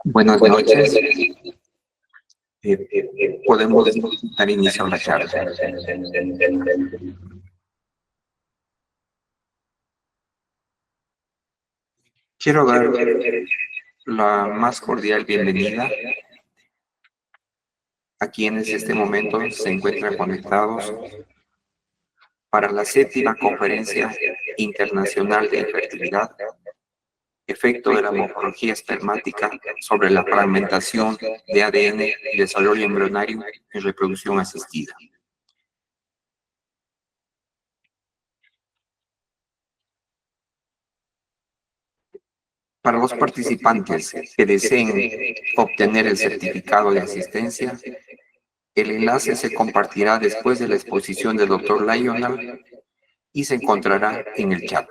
Buenas noches. Podemos dar inicio a la charla. Quiero dar la más cordial bienvenida a quienes en este momento se encuentran conectados para la 7ª Conferencia Internacional de Infertilidad, efecto de la morfología espermática sobre la fragmentación de ADN y desarrollo embrionario en reproducción asistida. Para los participantes que deseen obtener el certificado de asistencia, el enlace se compartirá después de la exposición del Dr. Lionel y se encontrará en el chat.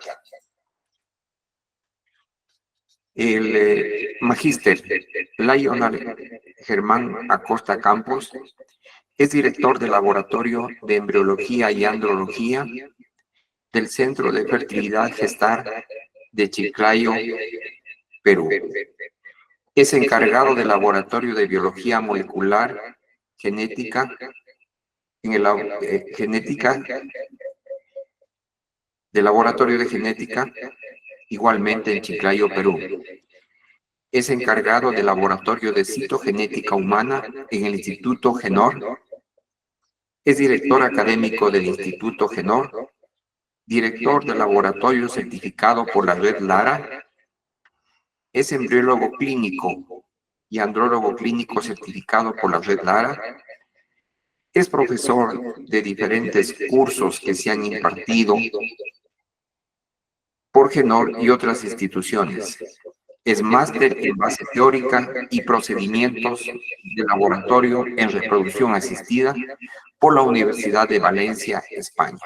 El magíster Lionel Germán Acosta Campos es director del Laboratorio de Embriología y Andrología del Centro de Fertilidad Gestar de Chiclayo, Perú. Es encargado del Laboratorio de Biología Molecular Genética del Laboratorio de Genética, igualmente en Chiclayo, Perú. Es encargado del Laboratorio de Citogenética Humana en el Instituto GENOR. Es director académico del Instituto GENOR, director del laboratorio certificado por la red LARA. Es embriólogo clínico y andrólogo clínico certificado por la red LARA. Es profesor de diferentes cursos que se han impartido por GENOR y otras instituciones. Es máster en base teórica y procedimientos de laboratorio en reproducción asistida por la Universidad de Valencia, España.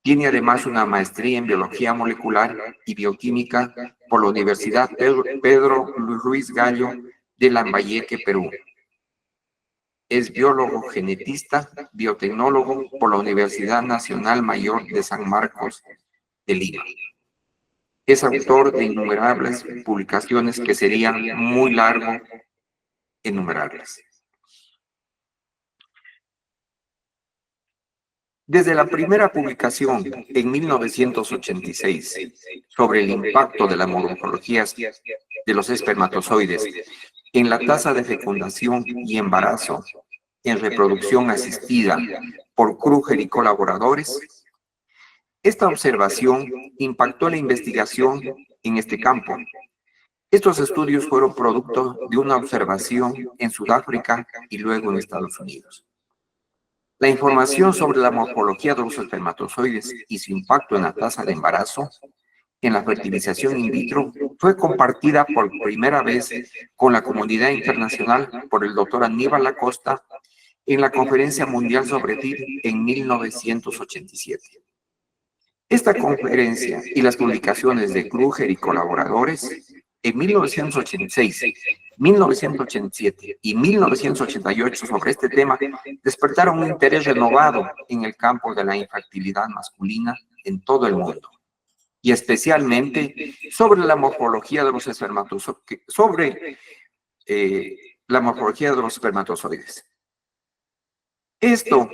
Tiene además una maestría en biología molecular y bioquímica por la Universidad Pedro Ruiz Gallo de Lambayeque, Perú. Es biólogo genetista, biotecnólogo por la Universidad Nacional Mayor de San Marcos de Lima. Es autor de innumerables publicaciones que serían muy largo enumerarlas. Desde la primera publicación en 1986 sobre el impacto de la morfología de los espermatozoides en la tasa de fecundación y embarazo en reproducción asistida por Kruger y colaboradores, esta observación impactó la investigación en este campo. Estos estudios fueron producto de una observación en Sudáfrica y luego en Estados Unidos. La información sobre la morfología de los espermatozoides y su impacto en la tasa de embarazo en la fertilización in vitro fue compartida por primera vez con la comunidad internacional por el doctor Aníbal Acosta en la Conferencia Mundial sobre FIV en 1987. Esta conferencia y las publicaciones de Kruger y colaboradores en 1986, 1987 y 1988 sobre este tema despertaron un interés renovado en el campo de la infertilidad masculina en todo el mundo, y especialmente sobre la morfología de los espermatozoides. Esto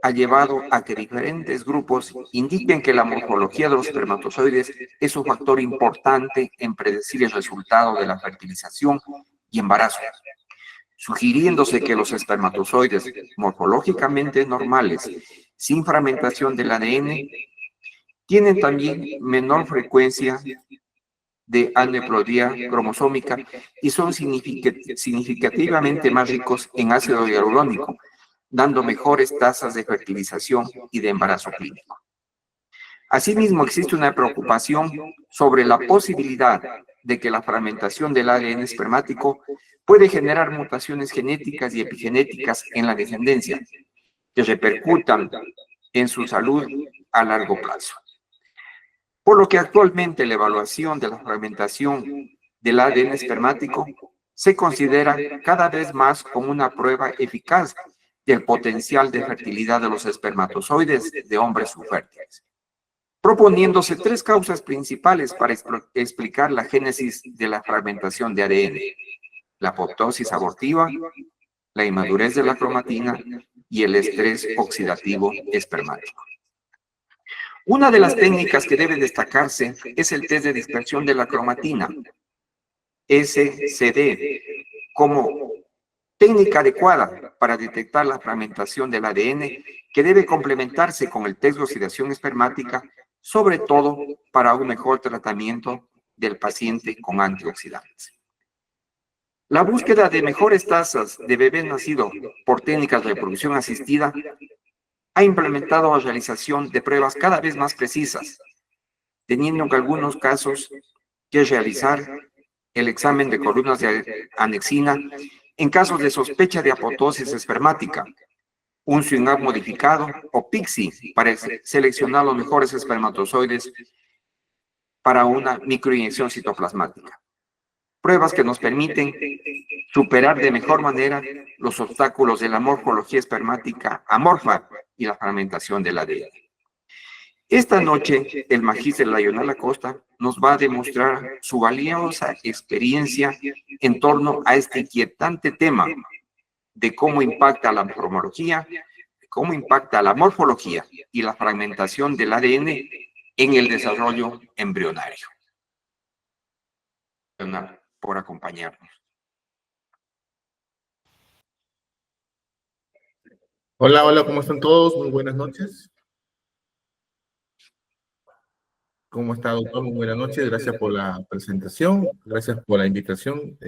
ha llevado a que diferentes grupos indiquen que la morfología de los espermatozoides es un factor importante en predecir el resultado de la fertilización y embarazo, sugiriéndose que los espermatozoides morfológicamente normales, sin fragmentación del ADN, tienen también menor frecuencia de aneuploidía cromosómica y son significativamente más ricos en ácido hialurónico, dando mejores tasas de fertilización y de embarazo clínico. Asimismo, existe una preocupación sobre la posibilidad de que la fragmentación del ADN espermático puede generar mutaciones genéticas y epigenéticas en la descendencia, que repercutan en su salud a largo plazo. Por lo que actualmente la evaluación de la fragmentación del ADN espermático se considera cada vez más como una prueba eficaz del potencial de fertilidad de los espermatozoides de hombres fértiles, proponiéndose 3 causas principales para explicar la génesis de la fragmentación de ADN. la apoptosis abortiva, la inmadurez de la cromatina y el estrés oxidativo espermático. Una de las técnicas que debe destacarse es el test de dispersión de la cromatina, SCD, como técnica adecuada para detectar la fragmentación del ADN que debe complementarse con el test de oxidación espermática, sobre todo para un mejor tratamiento del paciente con antioxidantes. La búsqueda de mejores tasas de bebés nacidos por técnicas de reproducción asistida ha implementado la realización de pruebas cada vez más precisas, teniendo en algunos casos que realizar el examen de columnas de anexina en casos de sospecha de apoptosis espermática, un SWING-UP modificado o PIXI para seleccionar los mejores espermatozoides para una microinyección citoplasmática. Pruebas que nos permiten superar de mejor manera los obstáculos de la morfología espermática amorfa y la fragmentación del ADN. Esta noche, el magíster Lionel Acosta nos va a demostrar su valiosa experiencia en torno a este inquietante tema de cómo impacta la morfología y la fragmentación del ADN en el desarrollo embrionario. Gracias por acompañarnos. Hola, hola, ¿cómo están todos? Muy buenas noches. ¿Cómo está, doctor? Muy buenas noches. Gracias por la presentación, gracias por la invitación.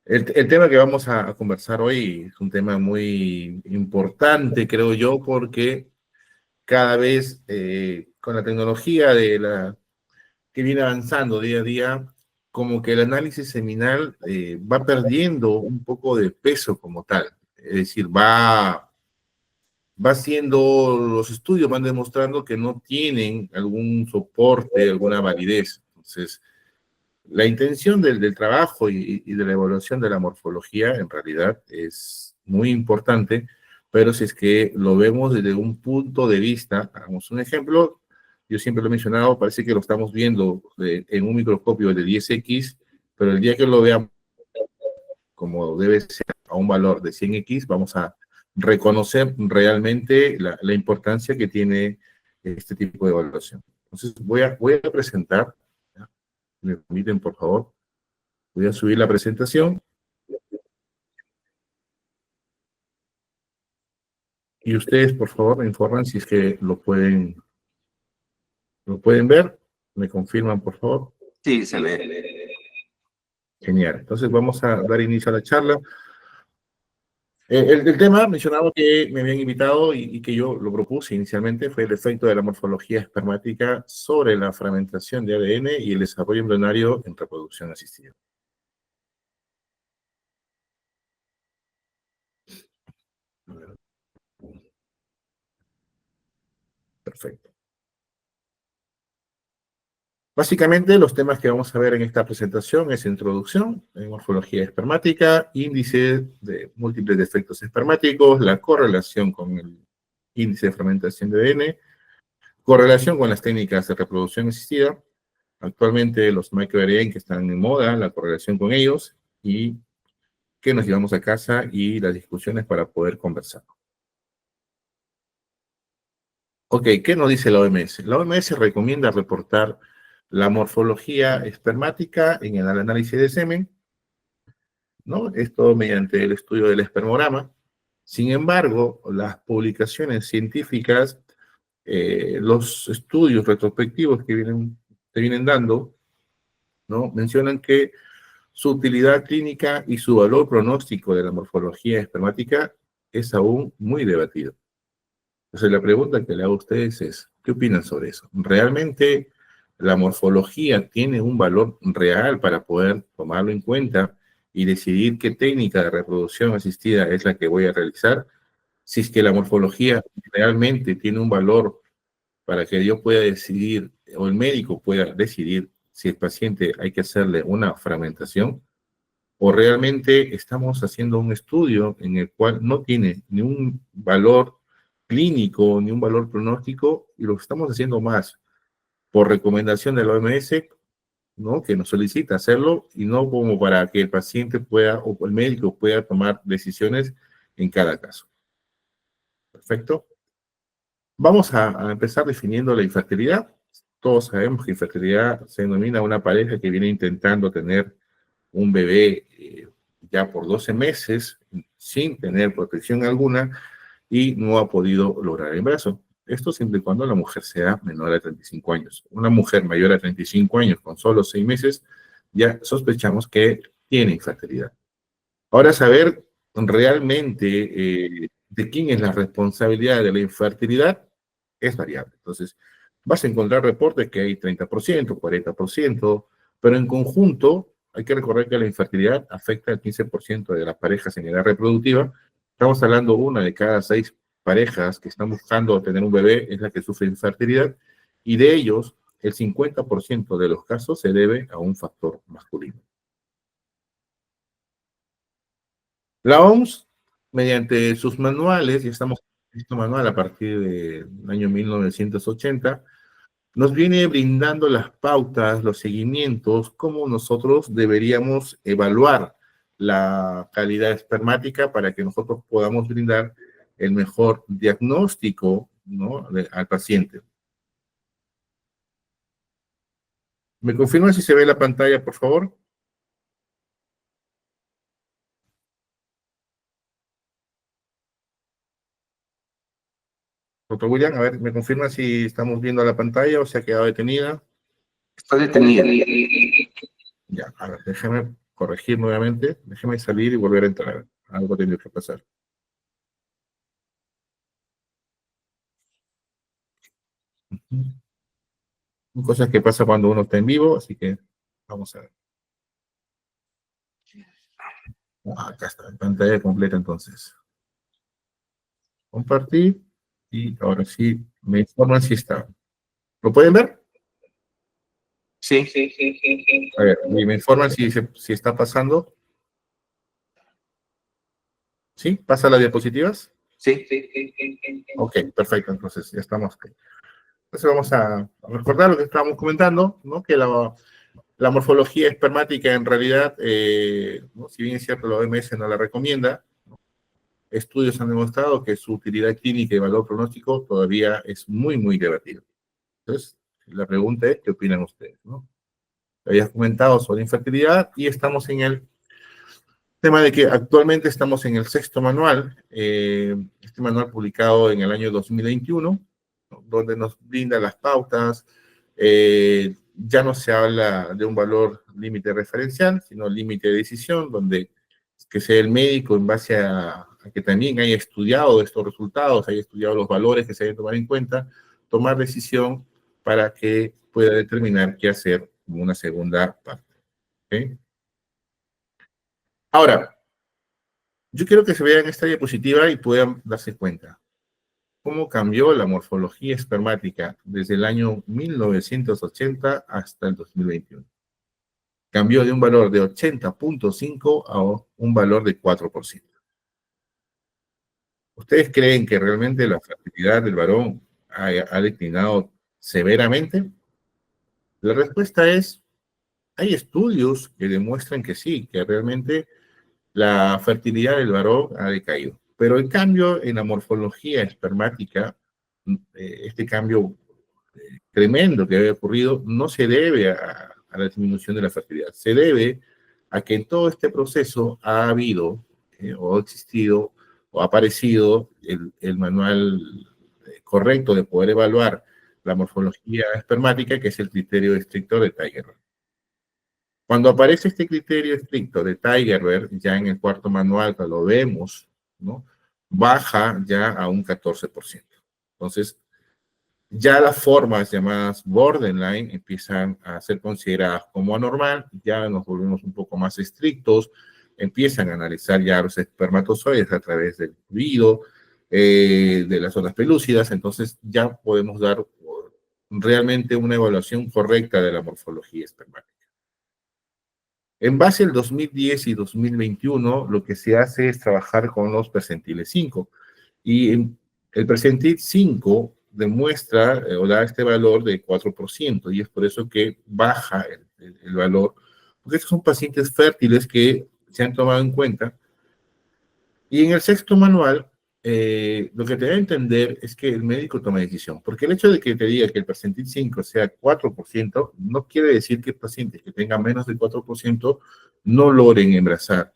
El tema que vamos a conversar hoy es un tema muy importante, creo yo, porque cada vez con la tecnología que viene avanzando día a día, como que el análisis seminal va perdiendo un poco de peso como tal. Es decir, va siendo, los estudios van demostrando que no tienen algún soporte, alguna validez. Entonces, la intención del trabajo y de la evaluación de la morfología en realidad es muy importante, pero si es que lo vemos desde un punto de vista, hagamos un ejemplo, yo siempre lo he mencionado, parece que lo estamos viendo en un microscopio de 10x, pero el día que lo veamos como debe ser a un valor de 100x, vamos a reconocer realmente la importancia que tiene este tipo de evaluación. Entonces, voy a presentar, ¿ya? ¿Me permiten, por favor? Voy a subir la presentación. Y ustedes, por favor, me informan si es que lo pueden ver. Me confirman, por favor. Sí, se ve. Genial. Entonces, vamos a dar inicio a la charla. El tema mencionado que me habían invitado y que yo lo propuse inicialmente fue el efecto de la morfología espermática sobre la fragmentación de ADN y el desarrollo embrionario en reproducción asistida. Perfecto. Básicamente, los temas que vamos a ver en esta presentación es introducción, morfología espermática, índice de múltiples defectos espermáticos, la correlación con el índice de fragmentación de ADN, correlación con las técnicas de reproducción asistida, actualmente los microRNA que están en moda, la correlación con ellos, y qué nos llevamos a casa y las discusiones para poder conversar. Ok, ¿qué nos dice la OMS? La OMS recomienda reportar la morfología espermática en el análisis de semen, ¿no? Esto mediante el estudio del espermograma. Sin embargo, las publicaciones científicas, los estudios retrospectivos que se vienen dando, ¿no? Mencionan que su utilidad clínica y su valor pronóstico de la morfología espermática es aún muy debatido. Entonces, la pregunta que le hago a ustedes es, ¿qué opinan sobre eso? ¿Realmente la morfología tiene un valor real para poder tomarlo en cuenta y decidir qué técnica de reproducción asistida es la que voy a realizar? Si es que la morfología realmente tiene un valor para que yo pueda decidir, o el médico pueda decidir si el paciente hay que hacerle una fragmentación, o realmente estamos haciendo un estudio en el cual no tiene ni un valor clínico ni un valor pronóstico y lo estamos haciendo más por recomendación de la OMS ¿no? Que nos solicita hacerlo y no como para que el paciente pueda o el médico pueda tomar decisiones en cada caso. Perfecto. Vamos a empezar definiendo la infertilidad. Todos sabemos que infertilidad se denomina una pareja que viene intentando tener un bebé ya por 12 meses sin tener protección alguna y no ha podido lograr el embarazo. Esto siempre y cuando la mujer sea menor a 35 años. Una mujer mayor a 35 años con solo 6 meses, ya sospechamos que tiene infertilidad. Ahora, saber realmente de quién es la responsabilidad de la infertilidad es variable. Entonces, vas a encontrar reportes que hay 30%, 40%, pero en conjunto hay que recordar que la infertilidad afecta al 15% de las parejas en edad reproductiva. Estamos hablando de una de cada 6 parejas que están buscando tener un bebé es la que sufre infertilidad, y de ellos, el 50% de los casos se debe a un factor masculino. La OMS, mediante sus manuales, y estamos en este manual a partir del año 1980, nos viene brindando las pautas, los seguimientos, cómo nosotros deberíamos evaluar la calidad espermática para que nosotros podamos brindar el mejor diagnóstico, ¿no?, al paciente. ¿Me confirma si se ve la pantalla, por favor? Doctor William, a ver, ¿me confirma si estamos viendo la pantalla o se ha quedado detenida? Está detenida. Ya, a ver, déjeme corregir nuevamente, déjeme salir y volver a entrar. Algo tiene que pasar. Cosas que pasan cuando uno está en vivo, así que vamos a ver. Acá está, pantalla completa entonces. Compartir y ahora sí me informan si está. ¿Lo pueden ver? Sí. A ver, y me informan si está pasando. ¿Sí? ¿Pasa las diapositivas? Sí. Ok, perfecto, entonces ya estamos. Entonces vamos a recordar lo que estábamos comentando, ¿no? Que la morfología espermática en realidad, ¿no?, si bien es cierto la OMS no la recomienda, ¿no?, estudios han demostrado que su utilidad clínica y valor pronóstico todavía es muy, muy debatido. Entonces, la pregunta es, ¿qué opinan ustedes, no? Habías comentado sobre infertilidad y estamos en el tema de que actualmente estamos en el 6º manual, este manual publicado en el año 2021, ¿no?, donde nos brinda las pautas. Ya no se habla de un valor límite referencial, sino límite de decisión, donde que sea el médico, en base a que también haya estudiado estos resultados, haya estudiado los valores que se hayan tomado en cuenta, tomar decisión para que pueda determinar qué hacer como una segunda parte. ¿Okay? Ahora, yo quiero que se vean esta diapositiva y puedan darse cuenta cómo cambió la morfología espermática desde el año 1980 hasta el 2021. Cambió de un valor de 80.5 a un valor de 4%. ¿Ustedes creen que realmente la fertilidad del varón ha declinado severamente? La respuesta es, hay estudios que demuestran que sí, que realmente la fertilidad del varón ha decaído. Pero el cambio en la morfología espermática, este cambio tremendo que había ocurrido, no se debe a la disminución de la fertilidad, se debe a que en todo este proceso ha habido o ha existido o ha aparecido el manual correcto de poder evaluar la morfología espermática, que es el criterio estricto de Tigerberg. Cuando aparece este criterio estricto de Tigerberg, ya en el 4º manual, que lo vemos, ¿no?, baja ya a un 14%. Entonces, ya las formas llamadas borderline empiezan a ser consideradas como anormal, ya nos volvemos un poco más estrictos, empiezan a analizar ya los espermatozoides a través del fluido, de las zonas pelúcidas, entonces ya podemos dar realmente una evaluación correcta de la morfología espermática. En base al 2010 y 2021, lo que se hace es trabajar con los percentiles 5. Y el percentil 5 demuestra o da este valor de 4%, y es por eso que baja el valor, porque estos son pacientes fértiles que se han tomado en cuenta. Y en el sexto manual, lo que te da a entender es que el médico toma decisión, porque el hecho de que te diga que el percentil 5 sea 4%, no quiere decir que pacientes que tengan menos de 4% no logren embarazar.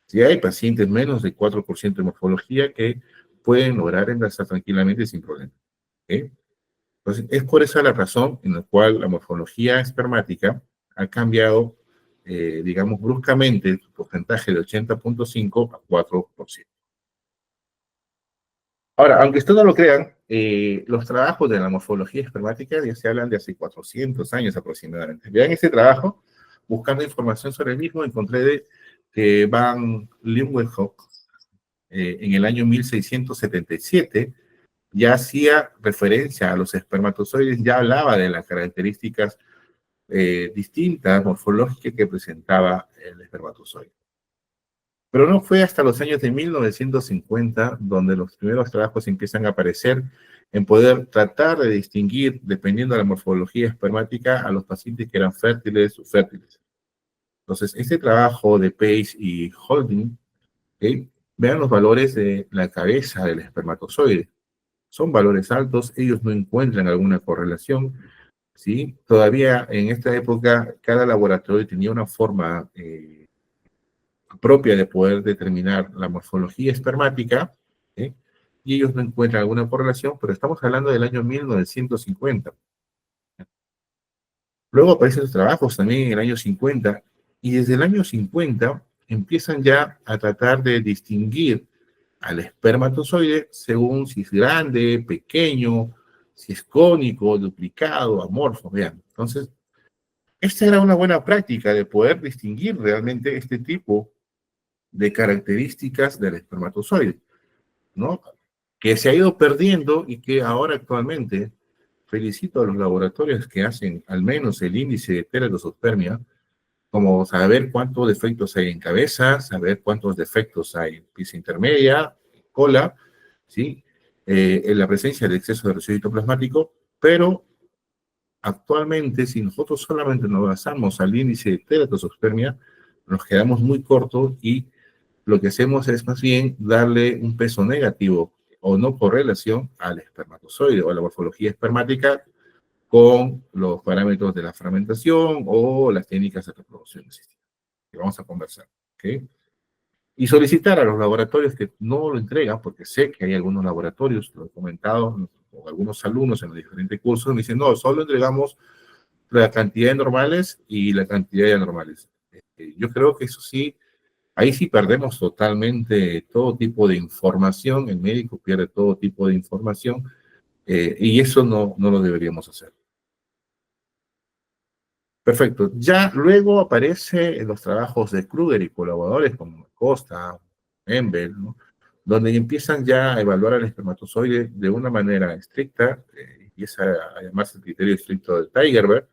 Si hay pacientes menos de 4% de morfología que pueden lograr embarazar tranquilamente sin problema. ¿Ok? Entonces, es por esa la razón en la cual la morfología espermática ha cambiado, digamos, bruscamente su porcentaje de 80.5 a 4%. Ahora, aunque ustedes no lo crean, los trabajos de la morfología espermática ya se hablan de hace 400 años aproximadamente. Vean este trabajo, buscando información sobre el mismo, encontré que Van Leeuwenhoek, en el año 1677, ya hacía referencia a los espermatozoides, ya hablaba de las características distintas, morfológicas que presentaba el espermatozoide. Pero no fue hasta los años de 1950 donde los primeros trabajos empiezan a aparecer en poder tratar de distinguir, dependiendo de la morfología espermática, a los pacientes que eran fértiles o fértiles. Entonces, este trabajo de Page y Holding, ¿okay? Vean los valores de la cabeza del espermatozoide. Son valores altos, ellos no encuentran alguna correlación, ¿sí? Todavía en esta época, cada laboratorio tenía una forma propia de poder determinar la morfología espermática, ¿sí? Y ellos no encuentran alguna correlación, pero estamos hablando del año 1950. Luego aparecen los trabajos también en el año 50, y desde el año 50 empiezan ya a tratar de distinguir al espermatozoide según si es grande, pequeño, si es cónico, duplicado, amorfo, vean. Entonces, esta era una buena práctica de poder distinguir realmente este tipo de características del espermatozoide, ¿no? Que se ha ido perdiendo y que ahora actualmente felicito a los laboratorios que hacen al menos el índice de teratospermia, como saber cuántos defectos hay en cabeza, saber cuántos defectos hay en pieza intermedia, cola, ¿sí? En la presencia de exceso de residuo citoplasmático, pero actualmente, si nosotros solamente nos basamos al índice de teratospermia, nos quedamos muy cortos y lo que hacemos es más bien darle un peso negativo o no correlación al espermatozoide o a la morfología espermática con los parámetros de la fragmentación o las técnicas de reproducción asistida, que vamos a conversar. ¿Okay? Y solicitar a los laboratorios que no lo entregan, porque sé que hay algunos laboratorios, lo he comentado, o algunos alumnos en los diferentes cursos me dicen, no, solo entregamos la cantidad de normales y la cantidad de anormales. Yo creo que eso sí, ahí sí perdemos totalmente todo tipo de información, el médico pierde todo tipo de información, y eso no lo deberíamos hacer. Perfecto. Ya luego aparece en los trabajos de Kruger y colaboradores como Costa, Embel, ¿no? Donde empiezan ya a evaluar al espermatozoide de una manera estricta, y es además el criterio estricto de Tigerberg,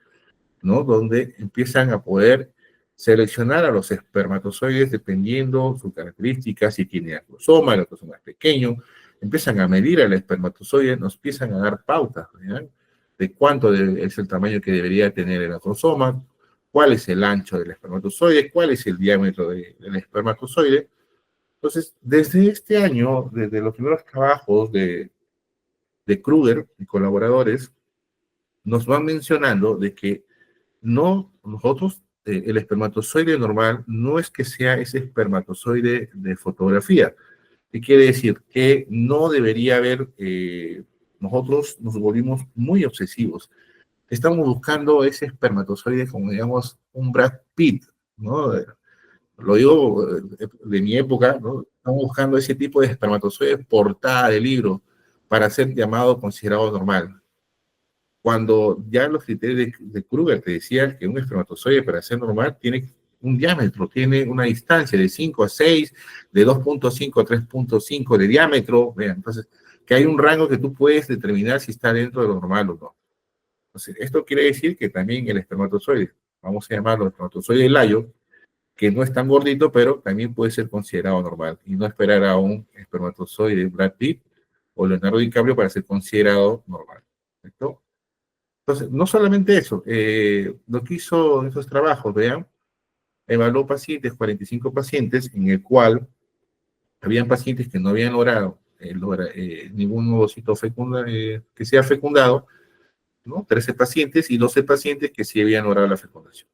¿no? Donde empiezan a poder seleccionar a los espermatozoides dependiendo sus características, si tiene acrosoma, el acrosoma es pequeño, empiezan a medir al espermatozoide, nos empiezan a dar pautas, ¿verdad? De cuánto es el tamaño que debería tener el acrosoma, cuál es el ancho del espermatozoide, cuál es el diámetro del espermatozoide. Entonces, desde este año, desde los primeros trabajos de Kruger y colaboradores, nos van mencionando de que no, nosotros, el espermatozoide normal no es que sea ese espermatozoide de fotografía. ¿Qué quiere decir? Que no debería haber, nosotros nos volvimos muy obsesivos. Estamos buscando ese espermatozoide como, digamos, un Brad Pitt, ¿no? Lo digo de mi época, ¿no? Estamos buscando ese tipo de espermatozoide portada de libro para ser llamado considerado normal. Cuando ya los criterios de Kruger te decían que un espermatozoide para ser normal tiene un diámetro, tiene una distancia de 5 a 6, de 2.5 a 3.5 de diámetro, vean, entonces, que hay un rango que tú puedes determinar si está dentro de lo normal o no. Entonces, esto quiere decir que también el espermatozoide, vamos a llamarlo espermatozoide Layo, que no es tan gordito, pero también puede ser considerado normal, y no esperar a un espermatozoide Brad Pitt o Leonardo DiCaprio para ser considerado normal. ¿Correcto? Entonces, no solamente eso, lo que hizo en esos trabajos, vean, evaluó pacientes, 45 pacientes, en el cual habían pacientes que no habían logrado ningún ovocito que sea fecundado, ¿no? 13 pacientes y 12 pacientes que sí habían logrado la fecundación.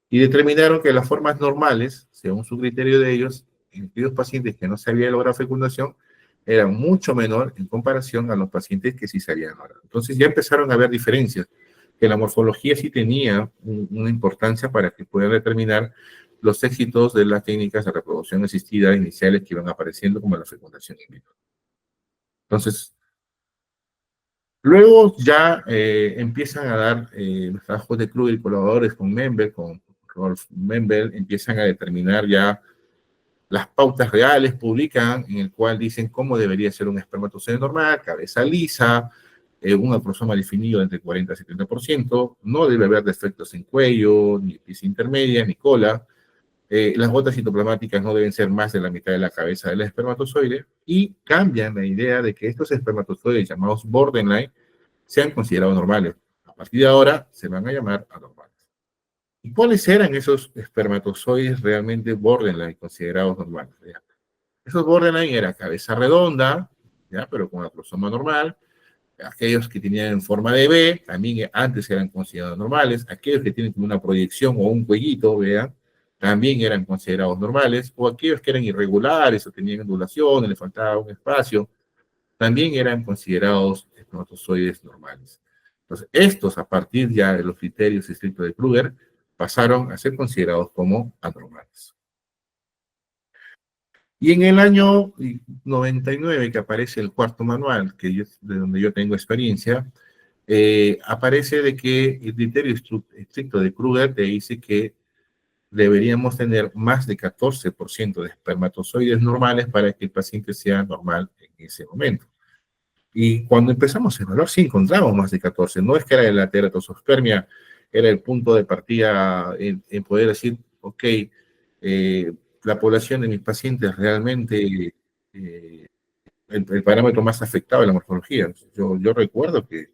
Y determinaron que las formas normales, según su criterio de ellos, en aquellos pacientes que no se había logrado fecundación, eran mucho menor en comparación a los pacientes que sí se habían logrado. Entonces ya empezaron a haber diferencias, que la morfología sí tenía una importancia para que puedan determinar los éxitos de las técnicas de reproducción asistida iniciales que iban apareciendo como la fecundación in vitro. Entonces, luego ya empiezan a dar los trabajos de Kruger y colaboradores con Membel, con Rolf Membel, empiezan a determinar ya las pautas reales, publican en el cual dicen cómo debería ser un espermatozoide normal, cabeza lisa, un acrosoma definido entre 40 y 70%, no debe haber defectos en cuello, ni pieza intermedia, ni cola, las gotas citoplasmáticas no deben ser más de la mitad de la cabeza del espermatozoide, y cambian la idea de que estos espermatozoides llamados borderline sean considerados normales. A partir de ahora se van a llamar anormales. ¿Y cuáles eran esos espermatozoides realmente borderline considerados normales? ¿Ya? Esos borderline era cabeza redonda, ¿ya? Pero con acrosoma normal. Aquellos que tenían forma de B, también antes eran considerados normales. Aquellos que tienen como una proyección o un cuellito, vean, también eran considerados normales. O aquellos que eran irregulares o tenían ondulaciones, les faltaba un espacio, también eran considerados espermatozoides normales. Entonces, estos, a partir ya de los criterios estrictos de Kruger, pasaron a ser considerados como anormales. Y en el año 99, que aparece el cuarto manual, de donde yo tengo experiencia, aparece de que el criterio estricto de Kruger te dice que deberíamos tener más de 14% de espermatozoides normales para que el paciente sea normal en ese momento. Y cuando empezamos a evaluar, sí encontramos más de 14. No es que era la teratosospermia, era el punto de partida en poder decir, ok, la población de mis pacientes realmente el parámetro más afectado de la morfología. Yo recuerdo que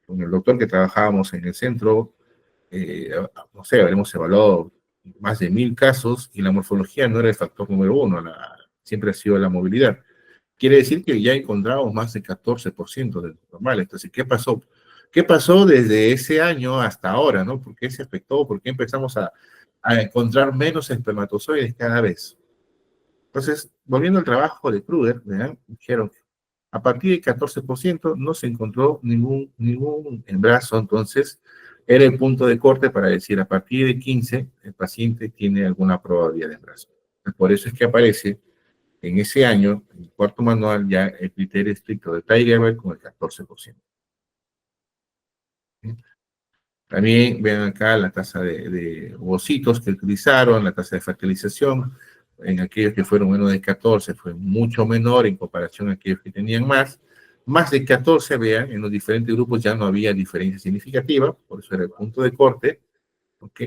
con el doctor que trabajábamos en el centro, no sé, habremos evaluado más de 1000 casos y la morfología no era el factor número uno, siempre ha sido la movilidad. Quiere decir que ya encontramos más del 14% de los normales. Entonces, ¿qué pasó? ¿Qué pasó desde ese año hasta ahora, no? ¿Por qué se afectó? ¿Por qué empezamos a encontrar menos espermatozoides cada vez? Entonces, volviendo al trabajo de Kruger, ¿verdad? Dijeron, a partir del 14% no se encontró ningún embarazo, entonces era el punto de corte para decir, a partir de 15, el paciente tiene alguna probabilidad de embarazo. Por eso es que aparece en ese año, en el cuarto manual, ya el criterio estricto de Tigerberg con el 14%. También vean acá la tasa de ovocitos que utilizaron, la tasa de fertilización. En aquellos que fueron menos de 14 fue mucho menor en comparación a aquellos que tenían más. Más de 14, vean, en los diferentes grupos ya no había diferencia significativa, por eso era el punto de corte. ¿Ok?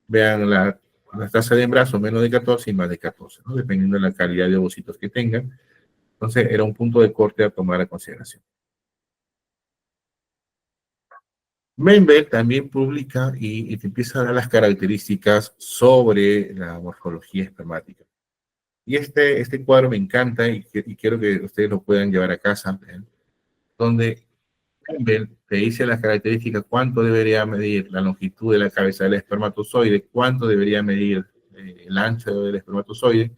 Vean la tasa de embarazo menos de 14 y más de 14, ¿no? Dependiendo de la calidad de ovocitos que tengan. Entonces, era un punto de corte a tomar a consideración. Membel también publica y te empieza a dar las características sobre la morfología espermática. Y este cuadro me encanta y quiero que ustedes lo puedan llevar a casa, donde Membel te dice las características, cuánto debería medir la longitud de la cabeza del espermatozoide, cuánto debería medir el ancho del espermatozoide,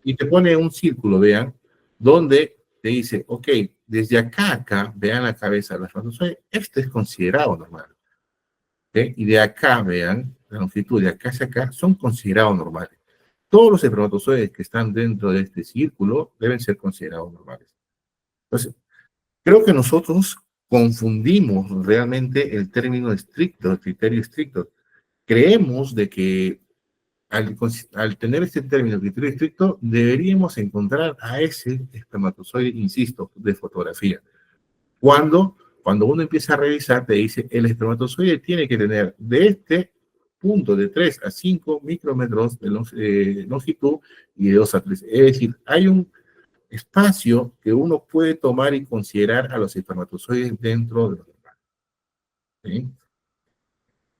y te pone un círculo, vean, donde te dice, ok, desde acá a acá, vean la cabeza del espermatozoide, este es considerado normal. ¿Okay? Y de acá, vean, la longitud de acá hacia acá, son considerados normales. Todos los espermatozoides que están dentro de este círculo deben ser considerados normales. Entonces, creo que nosotros confundimos realmente el término estricto, el criterio estricto. Creemos de que al tener este término criterio estricto, deberíamos encontrar a ese espermatozoide, insisto, de fotografía. Cuando uno empieza a revisar, te dice, el espermatozoide tiene que tener de este punto de 3 a 5 micrómetros de longitud y de 2 a 3. Es decir, hay un espacio que uno puede tomar y considerar a los espermatozoides dentro de los demás. ¿sí?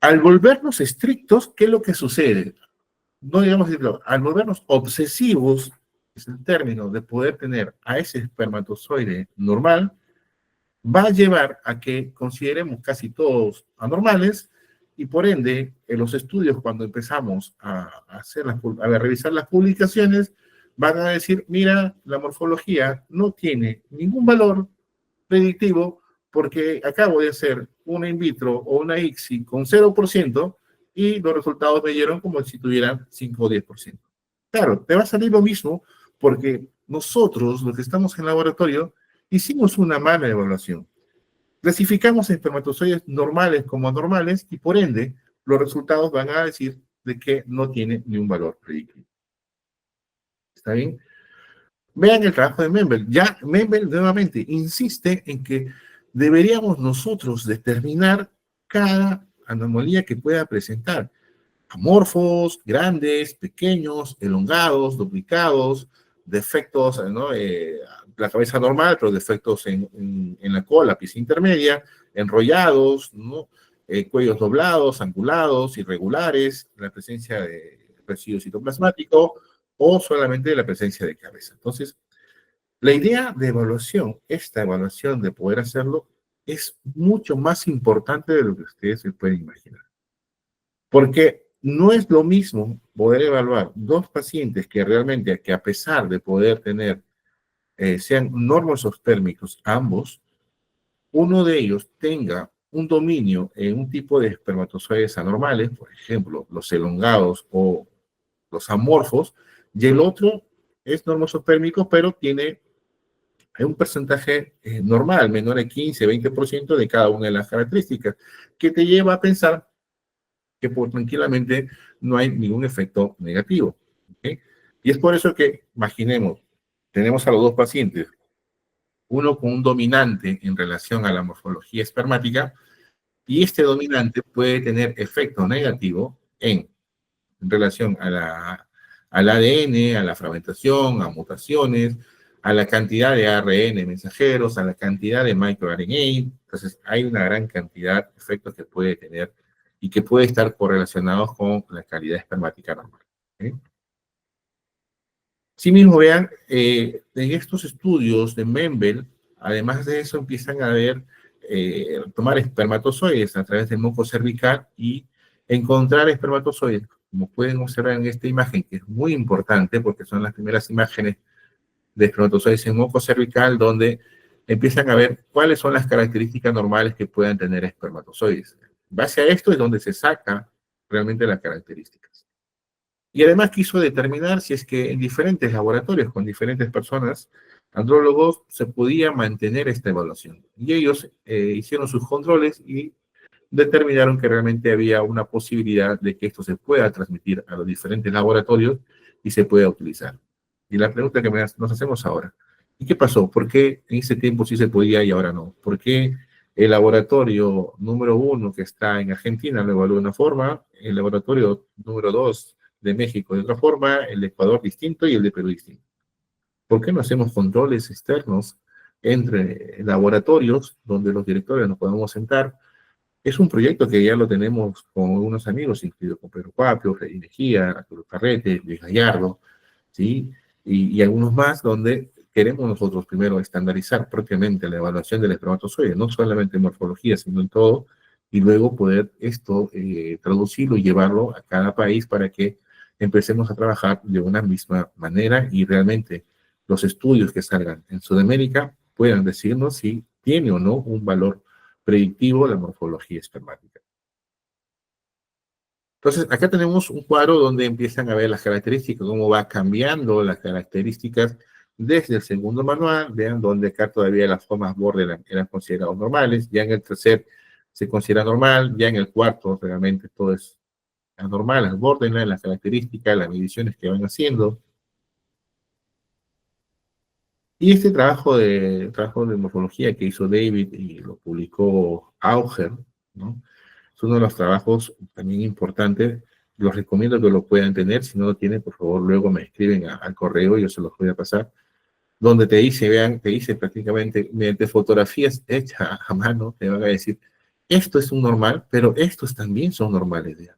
Al volvernos estrictos, ¿qué es lo que sucede? No digamos decirlo, al volvernos obsesivos, es el término de poder tener a ese espermatozoide normal, va a llevar a que consideremos casi todos anormales y por ende, en los estudios cuando empezamos a revisar las publicaciones, van a decir, mira, la morfología no tiene ningún valor predictivo porque acabo de hacer una in vitro o una ICSI con 0% y los resultados me dieron como si tuvieran 5 o 10%. Claro, te va a salir lo mismo porque nosotros, los que estamos en laboratorio, hicimos una mala evaluación. Clasificamos espermatozoides normales como anormales y por ende los resultados van a decir de que no tiene ni un valor predictivo. ¿Está bien? Vean el trabajo de Mendel. Ya Mendel nuevamente insiste en que deberíamos nosotros determinar cada anomalía que pueda presentar. Amorfos, grandes, pequeños, elongados, duplicados, defectos, ¿no? La cabeza normal, pero defectos en la cola, pieza intermedia, enrollados, ¿no? Cuellos doblados, angulados, irregulares, la presencia de residuo citoplasmático o solamente la presencia de cabeza. Entonces, la idea de evaluación, esta evaluación de poder hacerlo, es mucho más importante de lo que ustedes se pueden imaginar. Porque no es lo mismo poder evaluar dos pacientes que realmente, que a pesar de poder tener, sean normospermicos ambos, uno de ellos tenga un dominio en un tipo de espermatozoides anormales, por ejemplo, los elongados o los amorfos, y el otro es normospermico, pero tiene un porcentaje normal, menor de 15, 20% de cada una de las características, que te lleva a pensar que tranquilamente no hay ningún efecto negativo. ¿Okay? Y es por eso que, imaginemos, tenemos a los dos pacientes, uno con un dominante en relación a la morfología espermática, y este dominante puede tener efecto negativo en relación al ADN, a la fragmentación, a mutaciones, a la cantidad de ARN mensajeros, a la cantidad de microRNA. Entonces, hay una gran cantidad de efectos que puede tener y que puede estar correlacionados con la calidad espermática normal. ¿Okay? Sí mismo, vean, en estos estudios de Mendel, además de eso, empiezan a ver, tomar espermatozoides a través del moco cervical y encontrar espermatozoides, como pueden observar en esta imagen, que es muy importante porque son las primeras imágenes de espermatozoides en moco cervical, donde empiezan a ver cuáles son las características normales que puedan tener espermatozoides. En base a esto es donde se saca realmente las características. Y además quiso determinar si es que en diferentes laboratorios, con diferentes personas, andrólogos, se podía mantener esta evaluación. Y ellos hicieron sus controles y determinaron que realmente había una posibilidad de que esto se pueda transmitir a los diferentes laboratorios y se pueda utilizar. Y la pregunta que nos hacemos ahora, ¿y qué pasó? ¿Por qué en ese tiempo sí se podía y ahora no? ¿Por qué el laboratorio número 1 que está en Argentina lo evaluó de una forma, el laboratorio número 2 de México de otra forma, el de Ecuador distinto y el de Perú distinto? ¿Por qué no hacemos controles externos entre laboratorios donde los directores nos podemos sentar? Es un proyecto que ya lo tenemos con unos amigos, incluido con Pedro Cuapio, Freddy Mejía, Arturo Carrete, Luis Gallardo, ¿sí? Y algunos más, donde queremos nosotros primero estandarizar propiamente la evaluación del espermatozoide, no solamente en morfología, sino en todo, y luego poder esto traducirlo y llevarlo a cada país para que empecemos a trabajar de una misma manera y realmente los estudios que salgan en Sudamérica puedan decirnos si tiene o no un valor predictivo la morfología espermática. Entonces, acá tenemos un cuadro donde empiezan a ver las características, cómo va cambiando las características desde el segundo manual. Vean donde acá todavía las formas borderline eran consideradas normales, ya en el tercer se considera normal, ya en el cuarto realmente todo es anormal, las borderline, las características, las mediciones que van haciendo. Y este trabajo de morfología que hizo David y lo publicó Auger, ¿no? Es uno de los trabajos también importantes. Los recomiendo que lo puedan tener. Si no lo tienen, por favor, luego me escriben al correo y yo se los voy a pasar. Donde te dice, vean, te dice prácticamente, mediante fotografías hechas a mano, te van a decir Esto es un normal, pero estos también son normales. ¿Ya?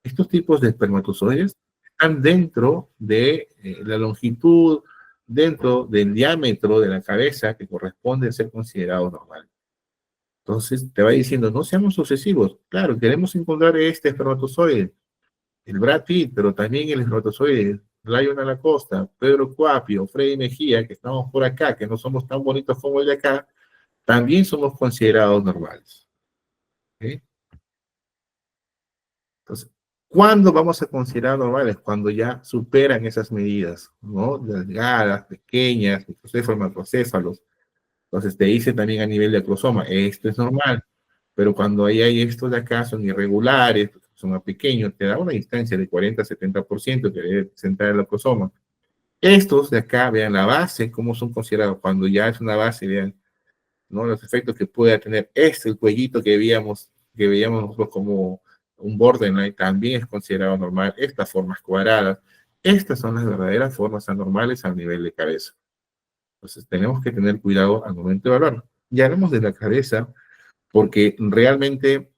Estos tipos de espermatozoides están dentro de la longitud, dentro del diámetro de la cabeza que corresponde a ser considerado normal. Entonces te va diciendo, no seamos obsesivos. Claro, queremos encontrar este espermatozoide, el Brad Pitt, pero también el espermatozoide, Lionel Acosta, Pedro Cuapio, Freddy Mejía, que estamos por acá, que no somos tan bonitos como el de acá, también somos considerados normales. ¿Ok? Entonces, ¿cuándo vamos a considerar normales? Cuando ya superan esas medidas, ¿no? Delgadas, pequeñas, microcéfalos, macrocéfalos. Entonces te dice también a nivel de acrosoma, esto es normal, pero cuando ahí hay estos de acá son irregulares, son más pequeños, te da una distancia de 40-70% que debe presentar el acrosoma. Estos de acá, vean la base, cómo son considerados. Cuando ya es una base, vean, ¿no? Los efectos que pueda tener. El cuellito que veíamos nosotros como un borderline, también es considerado normal. Estas formas cuadradas, estas son las verdaderas formas anormales a nivel de cabeza. Entonces tenemos que tener cuidado al momento de evaluar. Ya hablamos de la cabeza, porque realmente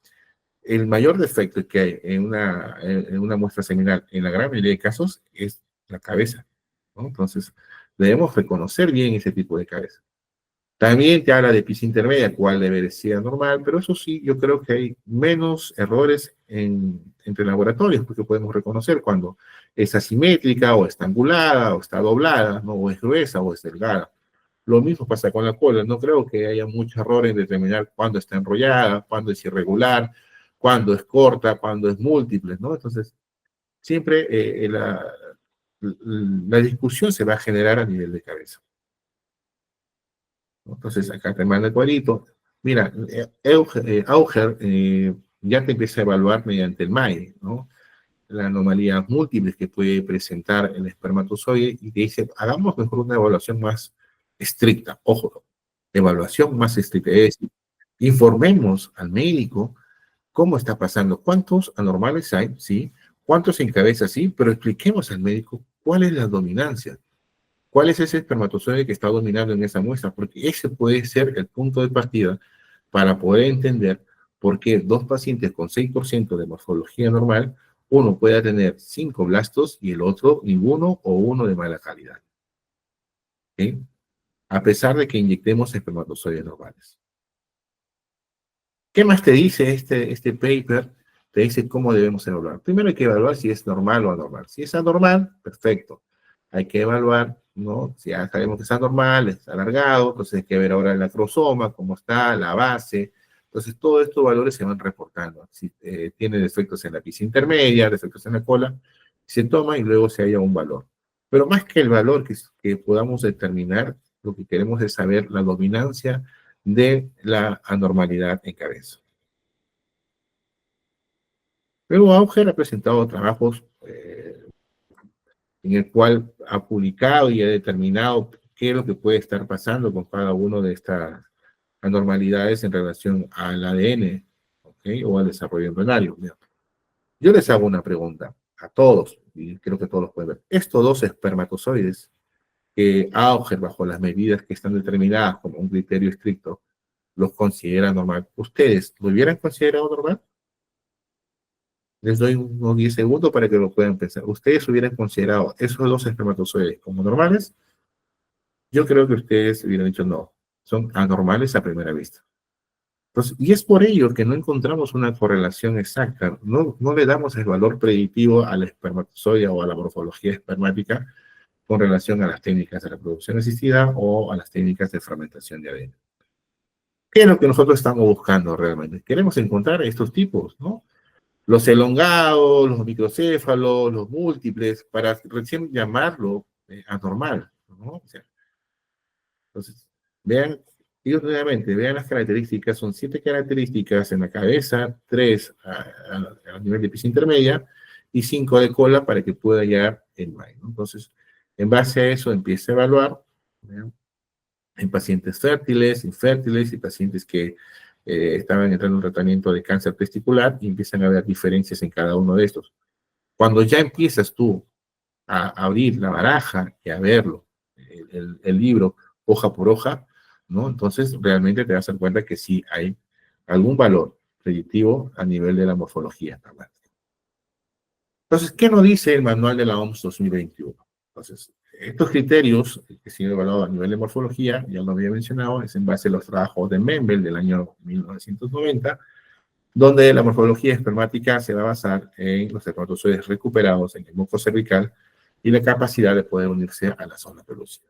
el mayor defecto que hay en una muestra seminal, en la gran mayoría de casos, es la cabeza, ¿no? Entonces, debemos reconocer bien ese tipo de cabeza. También te habla de pis intermedia, cuál debería ser normal, pero eso sí, yo creo que hay menos errores entre laboratorios, porque podemos reconocer cuando es asimétrica, o está angulada, o está doblada, ¿no? O es gruesa, o es delgada. Lo mismo pasa con la cola. No creo que haya mucho error en determinar cuándo está enrollada, cuándo es irregular, cuándo es corta, cuándo es múltiple, ¿no? Entonces, siempre la discusión se va a generar a nivel de cabeza. ¿No? Entonces, acá te manda el cuadrito. Mira, Auger ya te empieza a evaluar mediante el MAE, ¿no? Las anomalías múltiples que puede presentar el espermatozoide y te dice, hagamos mejor una evaluación más estricta. Ojo, evaluación más estricta. Es decir, informemos al médico cómo está pasando, cuántos anormales hay, sí, cuántos en cabeza, sí, pero expliquemos al médico cuál es la dominancia, cuál es ese espermatozoide que está dominando en esa muestra, porque ese puede ser el punto de partida para poder entender por qué dos pacientes con 6% de morfología normal, uno puede tener 5 blastos y el otro ninguno o uno de mala calidad. ¿Okay? A pesar de que inyectemos espermatozoides normales. ¿Qué más te dice este paper? Te dice cómo debemos evaluar. Primero hay que evaluar si es normal o anormal. Si es anormal, perfecto. Hay que evaluar, ¿no? Si ya sabemos que es anormal, es alargado, entonces hay que ver ahora el acrosoma, cómo está, la base. Entonces, todos estos valores se van reportando. Si tiene defectos en la pista intermedia, defectos en la cola, se toma y luego se halla un valor. Pero más que el valor que podamos determinar, lo que queremos es saber la dominancia de la anormalidad en cabeza. Luego Auger ha presentado trabajos en el cual ha publicado y ha determinado qué es lo que puede estar pasando con cada una de estas anormalidades en relación al ADN, ¿okay? O al desarrollo embrionario. Yo les hago una pregunta a todos, y creo que todos los pueden ver. Estos dos espermatozoides que Auger, bajo las medidas que están determinadas como un criterio estricto, los considera normal. ¿Ustedes lo hubieran considerado normal? Les doy unos 10 segundos para que lo puedan pensar. ¿Ustedes hubieran considerado esos dos espermatozoides como normales? Yo creo que ustedes hubieran dicho no, son anormales a primera vista. Entonces, y es por ello que no encontramos una correlación exacta, no le damos el valor predictivo al espermatozoide o a la morfología espermática con relación a las técnicas de reproducción asistida o a las técnicas de fragmentación de ADN. ¿Qué es lo que nosotros estamos buscando realmente? Queremos encontrar estos tipos, ¿no? Los elongados, los microcéfalos, los múltiples, para recién llamarlo anormal, ¿no? O sea, entonces, vean, digo nuevamente, vean las características, son 7 características en la cabeza, 3 a nivel de pista intermedia y 5 de cola para que pueda llegar el MAI, ¿no? Entonces, en base a eso empieza a evaluar, ¿vean? En pacientes fértiles, infértiles y pacientes que estaban entrando en un tratamiento de cáncer testicular y empiezan a haber diferencias en cada uno de estos. Cuando ya empiezas tú a abrir la baraja y a verlo, el libro, hoja por hoja, ¿no? Entonces realmente te das cuenta que sí hay algún valor predictivo a nivel de la morfología espermática. Entonces, ¿qué nos dice el manual de la OMS 2021? Entonces, estos criterios que se han evaluado a nivel de morfología, ya lo había mencionado, es en base a los trabajos de Mendel del año 1990, donde la morfología espermática se va a basar en los espermatozoides recuperados en el muco cervical y la capacidad de poder unirse a la zona pelúcida.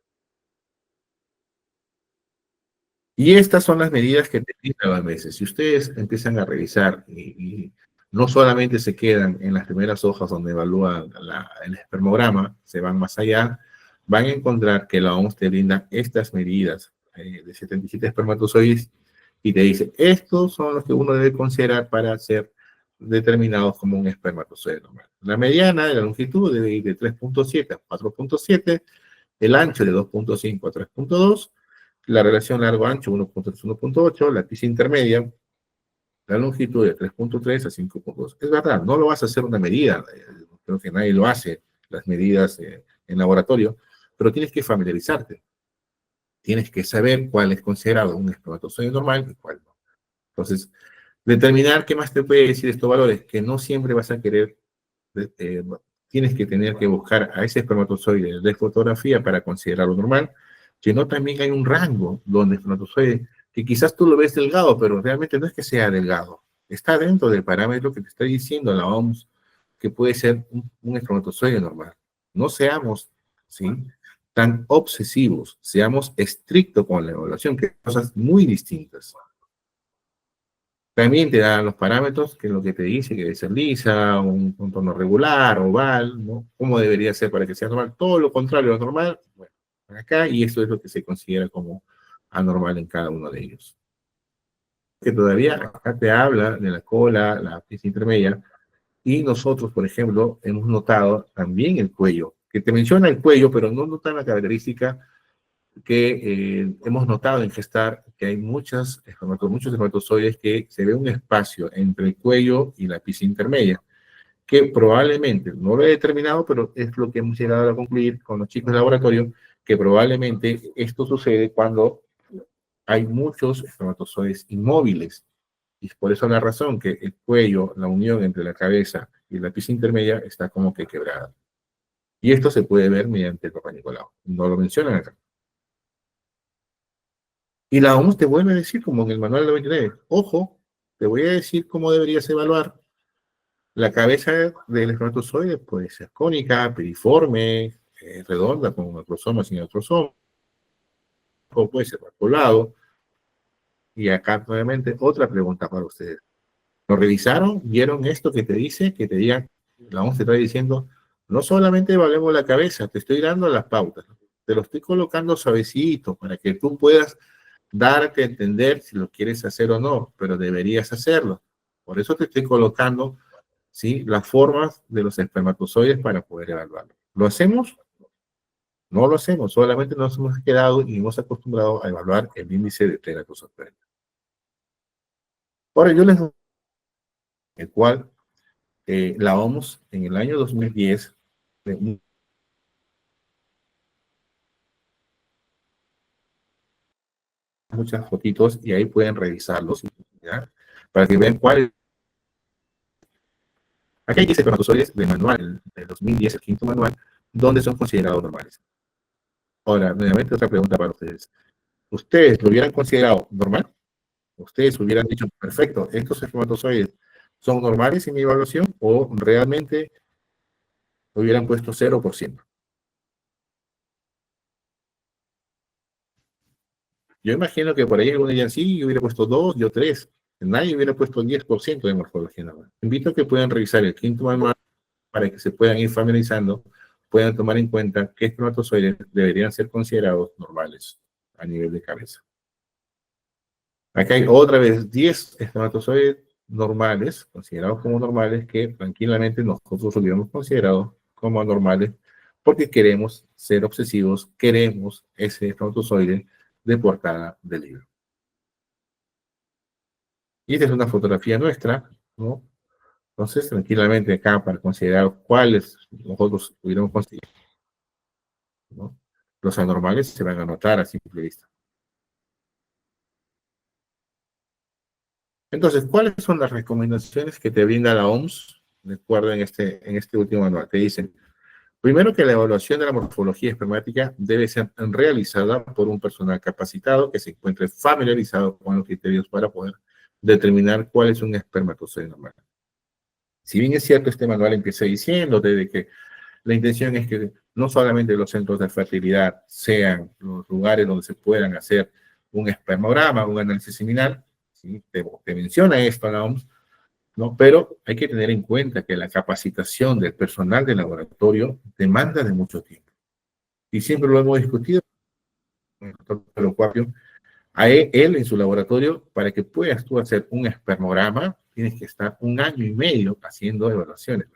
Y estas son las medidas que te brinda la OMS. Si ustedes empiezan a revisar y no solamente se quedan en las primeras hojas donde evalúan el espermograma, se van más allá, van a encontrar que la OMS te brinda estas medidas de 77 espermatozoides y te dice, estos son los que uno debe considerar para ser determinados como un espermatozoide normal. La mediana de la longitud debe ir de 3.7 a 4.7, el ancho de 2.5 a 3.2, la relación largo-ancho 1.3 a 1.8, la pisa intermedia, la longitud de 3.3 a 5.2. Es verdad, no lo vas a hacer una medida, creo que nadie lo hace, las medidas en laboratorio, pero tienes que familiarizarte. Tienes que saber cuál es considerado un espermatozoide normal y cuál no. Entonces, determinar qué más te puede decir estos valores, que no siempre vas a querer, eh, tienes que tener que buscar a ese espermatozoide de fotografía para considerarlo normal, sino también hay un rango donde espermatozoide, que quizás tú lo ves delgado, pero realmente no es que sea delgado, está dentro del parámetro que te está diciendo la OMS, que puede ser un espermatozoide normal. No seamos, ¿sí?, tan obsesivos, seamos estrictos con la evaluación, que son cosas muy distintas. También te dan los parámetros, que es lo que te dice, que debe ser lisa, un tono regular, oval, ¿no? ¿Cómo debería ser para que sea normal? Todo lo contrario a lo normal, bueno, acá, y esto es lo que se considera como anormal en cada uno de ellos. Que todavía acá te habla de la cola, la pieza intermedia, y nosotros, por ejemplo, hemos notado también el cuello, que te menciona el cuello, pero no notan la característica que hemos notado en gestar que hay muchos espermatozoides que se ve un espacio entre el cuello y la pisa intermedia, que probablemente, no lo he determinado, pero es lo que hemos llegado a concluir con los chicos de laboratorio, que probablemente esto sucede cuando hay muchos espermatozoides inmóviles. Y por eso la razón que el cuello, la unión entre la cabeza y la pisa intermedia está como que quebrada. Y esto se puede ver mediante el Papá Nicolau. No lo mencionan acá. Y la OMS te vuelve a decir, como en el manual de 29, ojo, te voy a decir cómo deberías evaluar. La cabeza del espermatozoide puede ser cónica, piriforme, redonda, con macrosoma, sin macrosoma, o puede ser vasculado. Y acá, nuevamente, otra pregunta para ustedes. ¿Lo revisaron? ¿Vieron esto que te dice? Que te digan, la OMS te está diciendo, no solamente evaluemos la cabeza, te estoy dando las pautas, te lo estoy colocando suavecito para que tú puedas darte a entender si lo quieres hacer o no, pero deberías hacerlo. Por eso te estoy colocando, ¿sí?, las formas de los espermatozoides para poder evaluarlo. ¿Lo hacemos? No lo hacemos, solamente nos hemos quedado y hemos acostumbrado a evaluar el índice de teratospermia. Ahora yo les doy el cual la OMS en el año 2010 muchas fotitos y ahí pueden revisarlos, ¿ya?, para que vean cuál es. Aquí hay 10 espermatozoides del manual del 2010, el quinto manual, donde son considerados normales. Ahora, nuevamente otra pregunta para ustedes. ¿Ustedes lo hubieran considerado normal? ¿Ustedes hubieran dicho, perfecto, estos espermatozoides son normales en mi evaluación o realmente hubieran puesto 0%? Yo imagino que por ahí algunos dirían, sí, yo hubiera puesto 2, yo 3. Nadie hubiera puesto 10% de morfología normal. Invito a que puedan revisar el quinto manual para que se puedan ir familiarizando, puedan tomar en cuenta qué espermatozoides deberían ser considerados normales a nivel de cabeza. Acá hay otra vez 10 espermatozoides normales, considerados como normales, que tranquilamente nosotros hubiéramos considerado como anormales, porque queremos ser obsesivos, queremos ese espermatozoide de portada del libro. Y esta es una fotografía nuestra, ¿no? Entonces, tranquilamente acá para considerar cuáles nosotros hubiéramos considerado, ¿no? Los anormales se van a notar a simple vista. Entonces, ¿cuáles son las recomendaciones que te brinda la OMS? De acuerdo en este último manual. Te dicen, primero que la evaluación de la morfología espermática debe ser realizada por un personal capacitado que se encuentre familiarizado con los criterios para poder determinar cuál es un espermatozoide normal. Si bien es cierto, este manual empieza diciéndote de que la intención es que no solamente los centros de fertilidad sean los lugares donde se puedan hacer un espermograma, un análisis seminal, ¿sí? Te menciona esto la OMS, ¿no? Pero hay que tener en cuenta que la capacitación del personal de laboratorio demanda de mucho tiempo. Y siempre lo hemos discutido con el doctor Pedro Cuapio. A él en su laboratorio, para que puedas tú hacer un espermograma, tienes que estar 1 año y medio haciendo evaluaciones.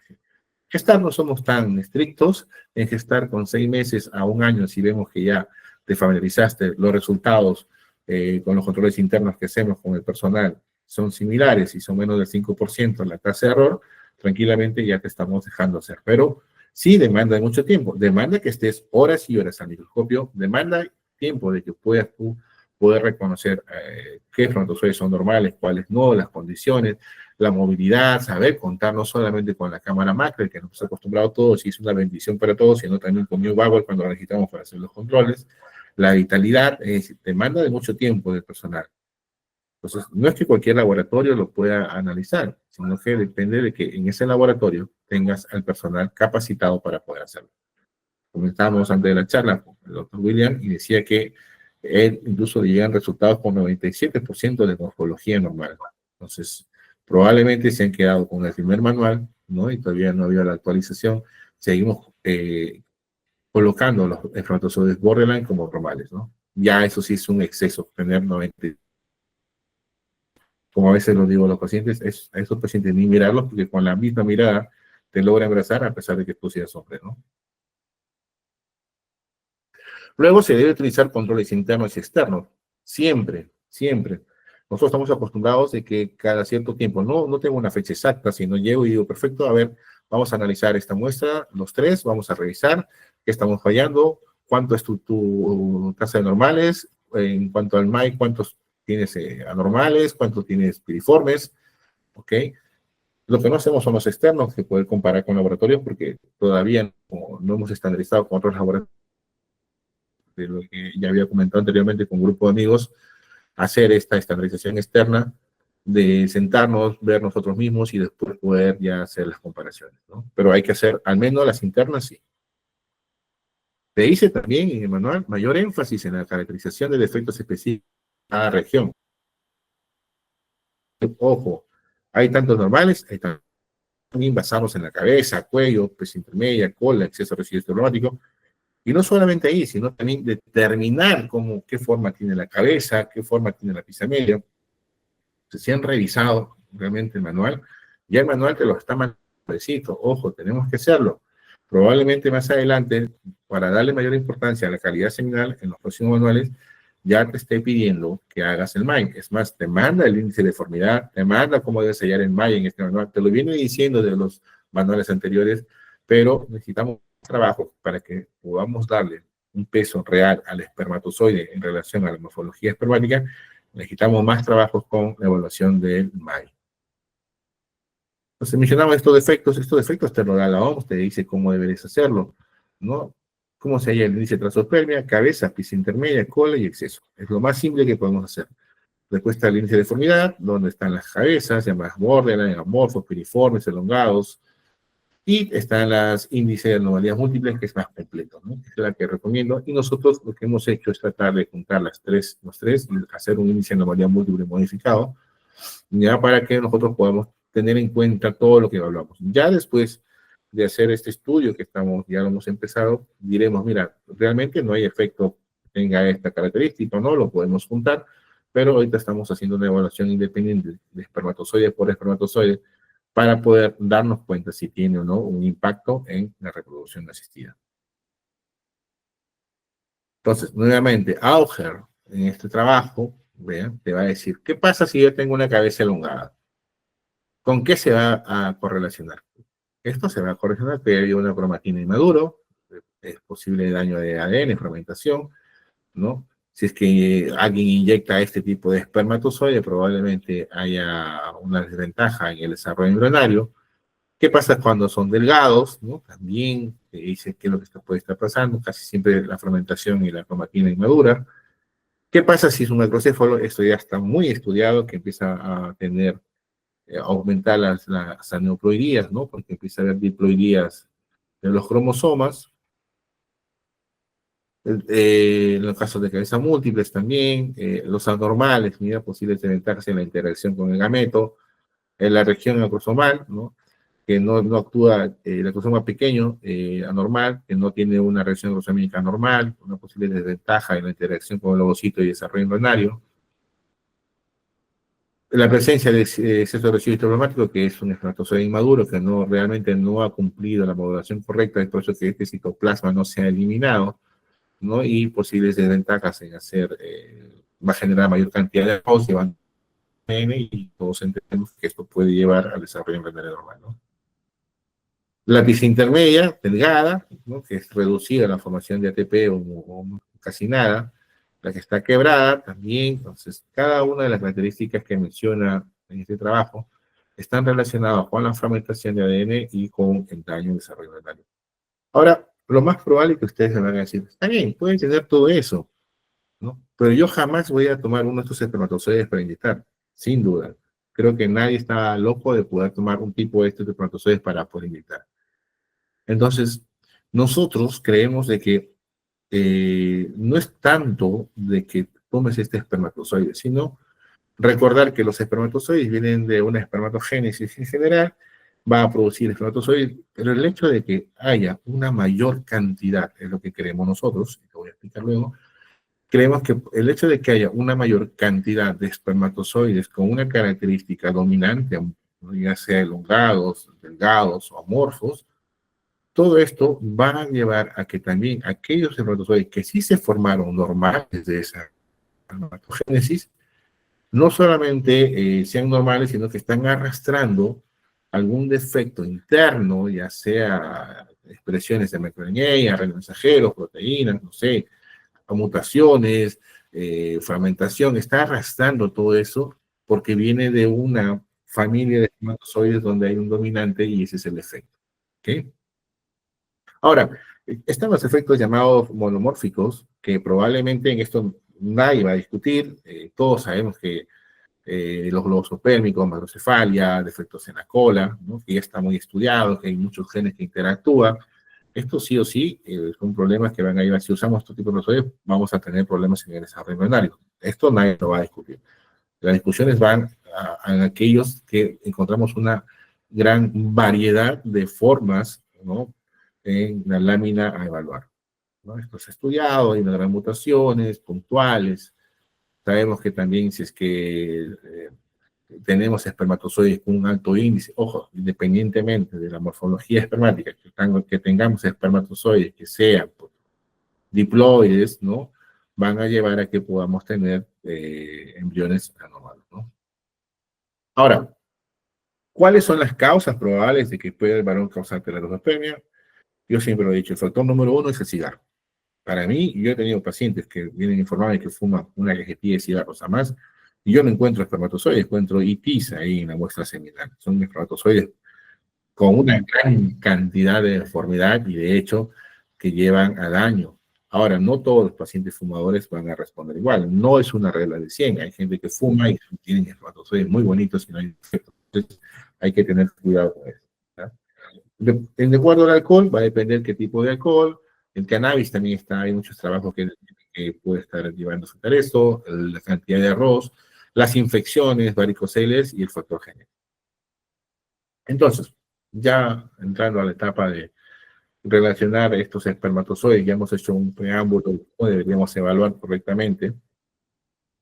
Gestar no somos tan estrictos, en gestar con 6 meses a 1 año, si vemos que ya te familiarizaste, los resultados con los controles internos que hacemos con el personal son similares y son menos del 5% la tasa de error, tranquilamente ya te estamos dejando hacer. Pero sí demanda mucho tiempo, demanda que estés horas y horas al microscopio, demanda tiempo de que puedas tú poder reconocer qué espermatozoides son normales, cuáles no, las condiciones, la movilidad, saber contar no solamente con la cámara macro, que nos hemos acostumbrado todos y es una bendición para todos, sino también con New Bauer cuando lo necesitamos para hacer los controles. La vitalidad demanda de mucho tiempo del personal. Entonces, no es que cualquier laboratorio lo pueda analizar, sino que depende de que en ese laboratorio tengas al personal capacitado para poder hacerlo. Comentábamos antes de la charla con el doctor William y decía que él incluso le llegan resultados con 97% de morfología normal. Entonces, probablemente se han quedado con el primer manual, ¿no? Y todavía no había la actualización. Seguimos colocando los espermatozoides borderline como normales, ¿no? Ya eso sí es un exceso, tener 90. Como a veces lo digo a los pacientes, a esos pacientes ni mirarlos porque con la misma mirada te logra abrazar a pesar de que tú seas hombre, ¿no? Luego se debe utilizar controles internos y externos. Siempre, siempre. Nosotros estamos acostumbrados de que cada cierto tiempo, no tengo una fecha exacta, sino llego y digo, perfecto, a ver, vamos a analizar esta muestra, los tres, vamos a revisar qué estamos fallando, cuánto es tu tasa de normales, en cuanto al MAI, cuántos tienes anormales, cuántos tienes piriformes, ¿ok? Lo que no hacemos son los externos, que poder comparar con laboratorios, porque todavía no hemos estandarizado con otros laboratorios, de lo que ya había comentado anteriormente con un grupo de amigos, hacer esta estandarización externa, de sentarnos, ver nosotros mismos y después poder ya hacer las comparaciones, ¿no? Pero hay que hacer al menos las internas, sí. Te dice también en el manual mayor énfasis en la caracterización de defectos específicos de cada región. Ojo, hay tantos normales, hay también basados en la cabeza, cuello, pues intermedia, cola, exceso de residuo traumático. Y no solamente ahí, sino también determinar qué forma tiene la cabeza, qué forma tiene la pista media. Si han revisado realmente el manual, ya el manual te lo está mandando. Ojo, tenemos que hacerlo. Probablemente más adelante, para darle mayor importancia a la calidad seminal en los próximos manuales, ya te esté pidiendo que hagas el MAI. Es más, te manda el índice de deformidad, te manda cómo debes sellar el MAI en este manual. Te lo viene diciendo de los manuales anteriores, pero necesitamos trabajo para que podamos darle un peso real al espermatozoide en relación a la morfología espermática. Necesitamos más trabajos con la evaluación del MAI. Entonces mencionaba estos defectos te lo da la OMS, te dice cómo deberías hacerlo, ¿no? Cómo se halla el índice de transospermia, cabeza, pista intermedia, cola y exceso. Es lo más simple que podemos hacer. Después está el índice de deformidad, donde están las cabezas, llamadas borderline, amorfos, piriformes, elongados, y están las índices de anomalías múltiples, que es más completo, ¿no? Es la que recomiendo. Y nosotros lo que hemos hecho es tratar de juntar los tres, y hacer un índice de anomalía múltiple modificado, ya para que nosotros podamos tener en cuenta todo lo que hablamos. Ya después de hacer este estudio que ya lo hemos empezado, diremos, mira, realmente no hay efecto que tenga esta característica, ¿no? Lo podemos juntar, pero ahorita estamos haciendo una evaluación independiente de espermatozoide por espermatozoide para poder darnos cuenta si tiene o no un impacto en la reproducción asistida. Entonces, nuevamente, Auger, en este trabajo, vean, te va a decir, ¿qué pasa si yo tengo una cabeza elongada? ¿Con qué se va a correlacionar? Esto se va a correlacionar que hay una cromatina inmaduro, es posible daño de ADN, fragmentación, ¿no? Si es que alguien inyecta este tipo de espermatozoide, probablemente haya una desventaja en el desarrollo embrionario. ¿Qué pasa cuando son delgados? ¿No? También dice qué es lo que puede estar pasando, casi siempre la fermentación y la cromatina inmadura. ¿Qué pasa si es un macrocéfalo? Esto ya está muy estudiado, que empieza a tener, a aumentar las aneuploidías, ¿no? Porque empieza a haber diploidías de los cromosomas. En los casos de cabeza múltiples también, los anormales, mira, posibles desventajas en la interacción con el gameto, en la región acrosomal, ¿no? Que no actúa, el acrosoma pequeño, anormal, que no tiene una reacción acrosómica normal, una posible desventaja en la interacción con el ovocito y desarrollo embrionario. La presencia de exceso de residuo histoplasmático, que es un espermatozoide inmaduro, que realmente no ha cumplido la modulación correcta, es por eso que este citoplasma no se ha eliminado, ¿no? Y posibles desventajas en hacer, va a generar mayor cantidad de arroz, llevando y todos entendemos que esto puede llevar al desarrollo embrionario normal, ¿no? La pieza intermedia, delgada, ¿no? Que es reducida la formación de ATP o casi nada. La que está quebrada también. Entonces, cada una de las características que menciona en este trabajo están relacionadas con la fragmentación de ADN y con el daño en desarrollo embrionario. Ahora, lo más probable es que ustedes me van a decir, está bien, pueden tener todo eso, ¿no? Pero yo jamás voy a tomar uno de estos espermatozoides para inyectar, sin duda. Creo que nadie está loco de poder tomar un tipo de estos espermatozoides para poder inyectar. Entonces, nosotros creemos de que no es tanto de que tomes este espermatozoide, sino recordar que los espermatozoides vienen de una espermatogénesis en general, va a producir espermatozoides, pero el hecho de que haya una mayor cantidad, es lo que queremos nosotros, y te voy a explicar luego, creemos que el hecho de que haya una mayor cantidad de espermatozoides con una característica dominante, ya sea elongados, delgados o amorfos, todo esto va a llevar a que también aquellos espermatozoides que sí se formaron normales de esa espermatogénesis, no solamente sean normales, sino que están arrastrando algún defecto interno, ya sea expresiones de microRNA, RNA mensajeros, proteínas, no sé, mutaciones, fragmentación, está arrastrando todo eso porque viene de una familia de espermatozoides donde hay un dominante y ese es el efecto. ¿Okay? Ahora, están los efectos llamados monomórficos, que probablemente en esto nadie va a discutir. Todos sabemos que los globos opérmicos, macrocefalia, defectos en la cola, ¿no? Que ya está muy estudiado, que hay muchos genes que interactúan. Esto sí o sí son problemas que van a ir. Si usamos estos tipos de receptores, vamos a tener problemas en el desarrollo embrionario. Esto nadie lo va a discutir. Las discusiones van a aquellos que encontramos una gran variedad de formas, ¿no? En la lámina a evaluar, ¿no? Esto es estudiado, hay una gran mutaciones puntuales. Sabemos que también si es que tenemos espermatozoides con un alto índice, ojo, independientemente de la morfología espermática, que tengamos espermatozoides que sean diploides, ¿no? Van a llevar a que podamos tener embriones anormales, ¿no? Ahora, ¿cuáles son las causas probables de que pueda el varón causar teratospermia? Yo siempre lo he dicho, el factor número uno es el cigarro. Para mí, yo he tenido pacientes que vienen informados de que fuman una cajetilla de cigarros a más, y yo no encuentro espermatozoides, encuentro ITs ahí en la muestra seminal. Son espermatozoides con una gran cantidad de deformidad y de hecho que llevan a daño. Ahora, no todos los pacientes fumadores van a responder igual. No es una regla de 100. Hay gente que fuma y tienen espermatozoides muy bonitos y no hay defectos. Entonces, hay que tener cuidado con eso. De acuerdo al alcohol, va a depender qué tipo de alcohol. El cannabis también está, hay muchos trabajos que puede estar llevando a afectar esto, la cantidad de arroz, las infecciones, varicoceles y el factor genético. Entonces, ya entrando a la etapa de relacionar estos espermatozoides, ya hemos hecho un preámbulo de cómo deberíamos evaluar correctamente,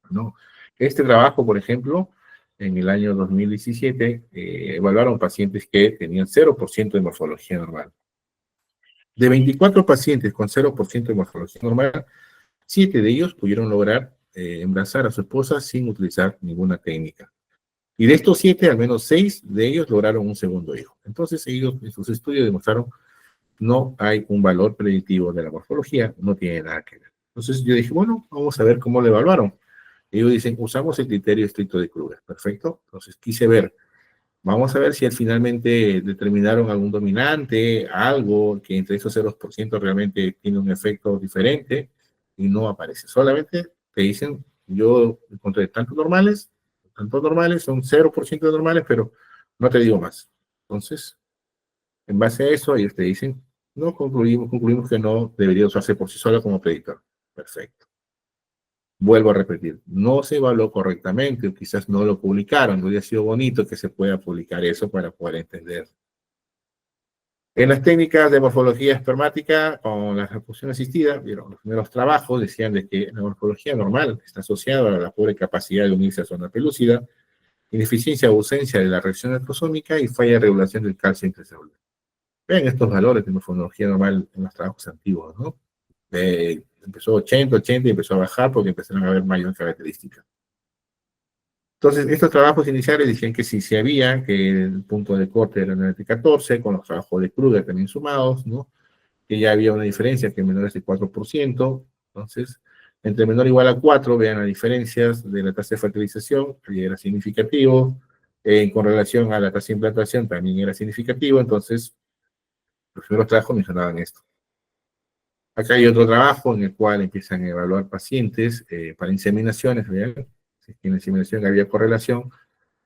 ¿no? Este trabajo, por ejemplo, en el año 2017, evaluaron pacientes que tenían 0% de morfología normal. De 24 pacientes con 0% de morfología normal, 7 de ellos pudieron lograr embarazar a su esposa sin utilizar ninguna técnica. Y de estos 7, al menos 6 de ellos lograron un segundo hijo. Entonces, ellos en sus estudios demostraron no hay un valor predictivo de la morfología, no tiene nada que ver. Entonces yo dije, bueno, vamos a ver cómo lo evaluaron. Ellos dicen, usamos el criterio estricto de Kruger. Perfecto. Entonces quise ver, vamos a ver si al finalmente determinaron algún dominante, algo que entre esos 0% realmente tiene un efecto diferente y no aparece. Solamente te dicen, yo encontré tantos normales, son 0% de normales, pero no te digo más. Entonces, en base a eso, ellos te dicen, no concluimos que no debería usarse por sí sola como predictor. Perfecto. Vuelvo a repetir, no se evaluó correctamente, o quizás no lo publicaron, no hubiera sido bonito que se pueda publicar eso para poder entender. En las técnicas de morfología espermática con la reproducción asistida, vieron, los primeros trabajos decían de que la morfología normal está asociada a la pobre capacidad de unirse a zona pelúcida, ineficiencia o ausencia de la reacción electrosómica y falla de regulación del calcio intracelular. Vean estos valores de morfología normal en los trabajos antiguos, ¿no? Empezó 80 y empezó a bajar porque empezaron a haber mayor características. Entonces, estos trabajos iniciales decían que sí se había, que el punto de corte era 9,14, con los trabajos de Kruger también sumados, ¿no? Que ya había una diferencia que menor es de 4%. Entonces, entre menor o igual a 4, vean las diferencias de la tasa de fertilización, que era significativo, con relación a la tasa de implantación también era significativo. Entonces, los primeros trabajos mencionaban esto. Acá hay otro trabajo en el cual empiezan a evaluar pacientes para inseminaciones, ¿vean? Si en la inseminación había correlación.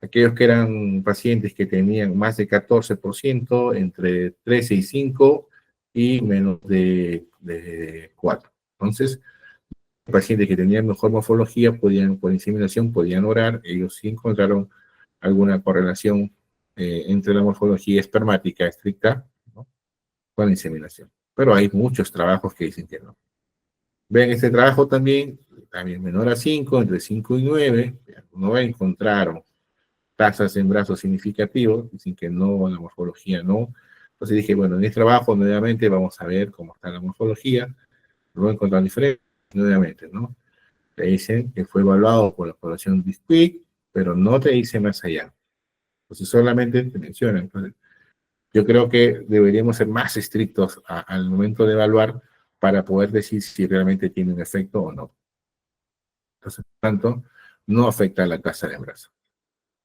Aquellos que eran pacientes que tenían más de 14%, entre 13 y 5, y menos de 4. Entonces, pacientes que tenían mejor morfología podían, por inseminación, podían orar. Ellos sí encontraron alguna correlación entre la morfología espermática estricta, ¿no?, con la inseminación. Pero hay muchos trabajos que dicen que no. Ven, este trabajo también menor a 5, entre 5 y 9, no encontraron tasas en brazos significativos, dicen que no, la morfología no. Entonces dije, bueno, en este trabajo nuevamente vamos a ver cómo está la morfología, no encontraron diferencia, nuevamente, ¿no? Te dicen que fue evaluado por la población Disquick, pero no te dice más allá. Entonces solamente te mencionan. Entonces, yo creo que deberíamos ser más estrictos al momento de evaluar para poder decir si realmente tiene un efecto o no. Entonces, por tanto, no afecta a la tasa de embarazo.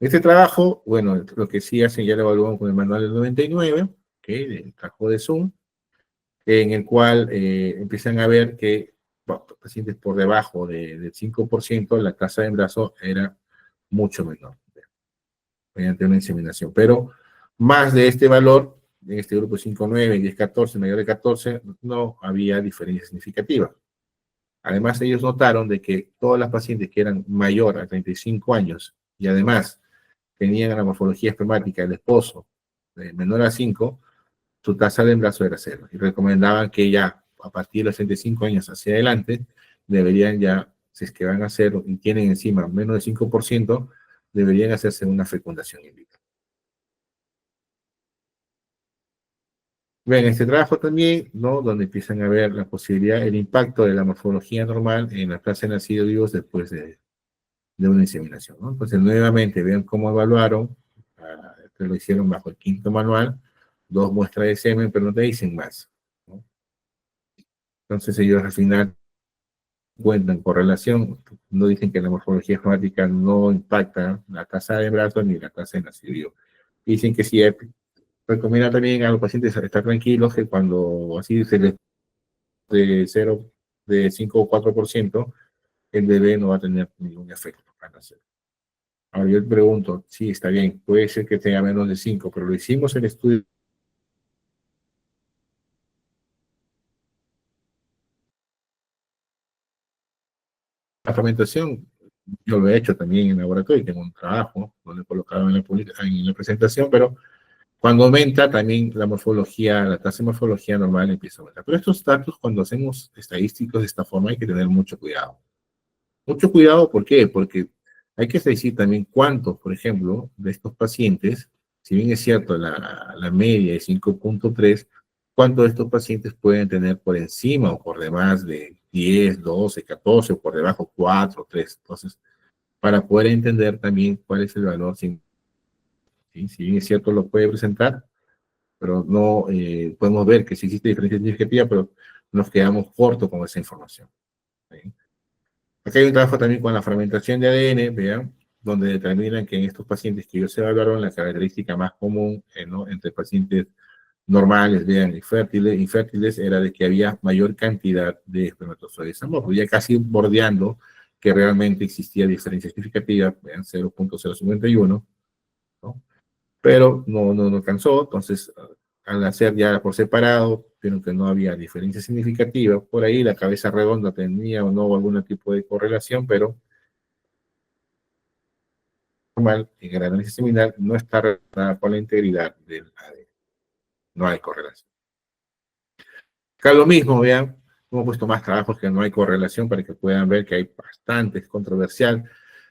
Este trabajo, bueno, lo que sí hacen, ya lo evaluamos con el manual del 99, ¿okay?, del trabajo de Zoom, en el cual empiezan a ver que pacientes por debajo del 5%, la tasa de embarazo era mucho menor, mediante una inseminación. Pero más de este valor, en este grupo 5,9, 10,14, mayor de 14, no había diferencia significativa. Además, ellos notaron de que todas las pacientes que eran mayor a 35 años y además tenían la morfología espermática del esposo menor a 5, su tasa de embarazo era 0. Y recomendaban que ya a partir de los 65 años hacia adelante, deberían ya, si es que van a hacer y tienen encima menos de 5%, deberían hacerse una fecundación in vitro. Ven, este trabajo también, ¿no?, donde empiezan a ver la posibilidad, el impacto de la morfología normal en la tasa de nacidos vivos después de una inseminación, ¿no? Entonces, nuevamente, vean cómo evaluaron, que lo hicieron bajo el quinto manual, 2 muestras de semen, pero no te dicen más, ¿no? Entonces, ellos al final cuentan correlación, no dicen que la morfología gemática no impacta la tasa de embarazo ni la tasa de nacido. Dicen que sí, recomienda también a los pacientes estar tranquilos que cuando así se les de 0, de 5 o 4%, el bebé no va a tener ningún efecto para nacer. Ahora yo te pregunto, sí, está bien, puede ser que tenga menos de 5, pero lo hicimos en estudio. La fragmentación, yo lo he hecho también en laboratorio, tengo un trabajo, no lo he colocado en la presentación, pero cuando aumenta también la morfología, la tasa de morfología normal empieza a aumentar. Pero estos datos, cuando hacemos estadísticos de esta forma, hay que tener mucho cuidado. Mucho cuidado, ¿por qué? Porque hay que decir también cuántos, por ejemplo, de estos pacientes, si bien es cierto la media es 5,3, cuántos de estos pacientes pueden tener por encima o por debajo de 10, 12, 14, o por debajo 4, 3. Entonces, para poder entender también cuál es el valor, ¿sí? Si bien es cierto lo puede presentar, pero no podemos ver que sí existe diferencia significativa, pero nos quedamos cortos con esa información. ¿sí? Acá hay un trabajo también con la fragmentación de ADN, vean, donde determinan que en estos pacientes que ellos evaluaron, la característica más común, ¿no?, entre pacientes normales, vean, infértiles, era de que había mayor cantidad de espermatozoides amorfos, ya casi bordeando que realmente existía diferencia significativa, vean, 0.051, ¿no? Pero no alcanzó, entonces al hacer ya por separado, vieron que no había diferencia significativa, por ahí la cabeza redonda tenía o no algún tipo de correlación, pero normal, en el análisis seminal no está relacionada con la integridad del ADN, no hay correlación. Acá lo mismo, vean, hemos puesto más trabajos que no hay correlación para que puedan ver que hay bastante controversial,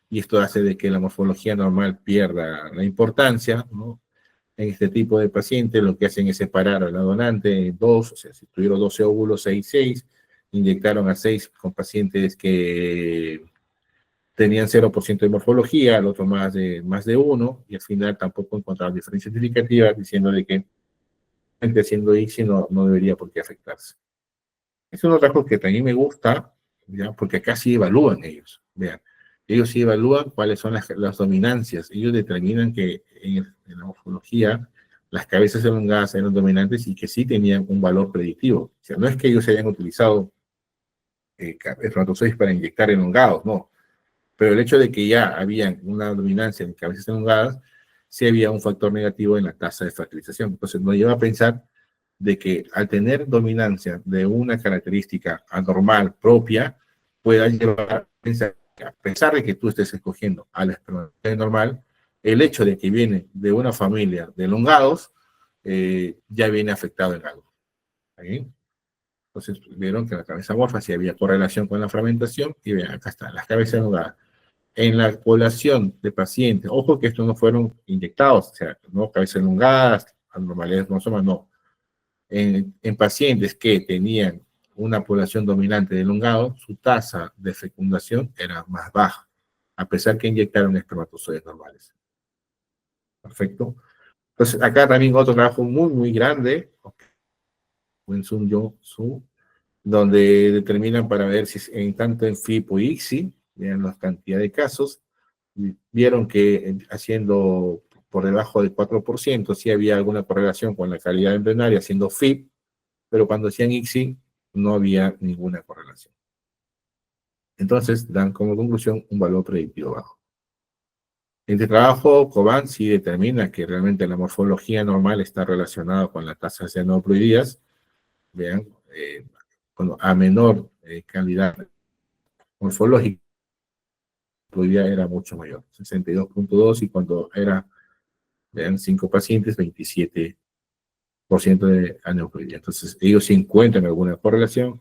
y esto hace de que la morfología normal pierda la importancia, ¿no? En este tipo de pacientes lo que hacen es separar a la donante en dos, o sea, si tuvieron 12 óvulos, 6, inyectaron a 6 con pacientes que tenían 0% de morfología, al otro más de 1, y al final tampoco encontraron diferencia significativa, diciendo de que haciendo ICSI no debería por qué afectarse. Es un trabajo que también me gusta, ¿ya? Porque acá sí evalúan ellos, vean. Ellos sí evalúan cuáles son las dominancias. Ellos determinan que en la morfología las cabezas elongadas eran dominantes y que sí tenían un valor predictivo. O sea, no es que ellos hayan utilizado espermatozoides para inyectar elongados, no. Pero el hecho de que ya había una dominancia en cabezas elongadas, sí había un factor negativo en la tasa de fertilización. Entonces nos lleva a pensar de que al tener dominancia de una característica anormal propia, pueda llevar a pensar que a pesar de que tú estés escogiendo a la espermatozoide normal, el hecho de que viene de una familia de elongados, ya viene afectado en algo. ¿Sí? Entonces vieron que la cabeza morfa sí había correlación con la fragmentación, y vean, acá está, las cabezas elongadas. En la población de pacientes, ojo que estos no fueron inyectados, o sea, no cabezas elongadas, anormalidades cromosomas, no. En pacientes que tenían una población dominante de elongado, su tasa de fecundación era más baja, a pesar que inyectaron espermatozoides normales. Perfecto. Entonces, acá también otro trabajo muy grande, en Su, donde determinan para ver si en tanto en FIP o ICSI, vean la cantidad de casos, vieron que haciendo por debajo del 4%, sí había alguna correlación con la calidad embrionaria haciendo FIP, pero cuando hacían ICSI no había ninguna correlación. Entonces dan como conclusión un valor predictivo bajo. Este trabajo, Coban sí determina que realmente la morfología normal está relacionada con la tasa de aneuploidías. Vean, a menor calidad morfológica, la aneuploidía era mucho mayor, 62.2, y cuando era, vean, 5 pacientes, 27% de aneuploidía. Entonces, ellos sí encuentran alguna correlación.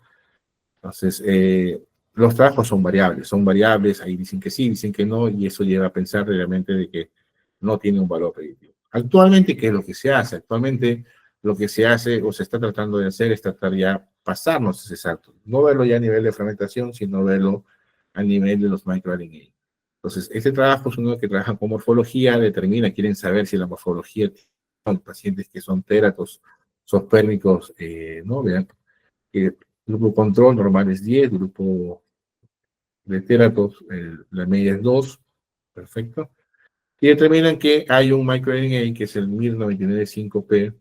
Entonces, los trabajos son variables, ahí dicen que sí, dicen que no, y eso lleva a pensar realmente de que no tiene un valor predictivo. Actualmente, ¿qué es lo que se hace? Actualmente, lo que se hace o se está tratando de hacer es tratar ya pasarnos ese salto. No verlo ya a nivel de fragmentación, sino verlo a nivel de los microRNA. Entonces, este trabajo es uno que trabaja con morfología, quieren saber si la morfología son pacientes que son teratos, zospérmicos, ¿no? Vean, grupo control normal es 10, grupo de teratos, la media es 2, perfecto. Y determinan que hay un microRNA, que es el 1099-5P,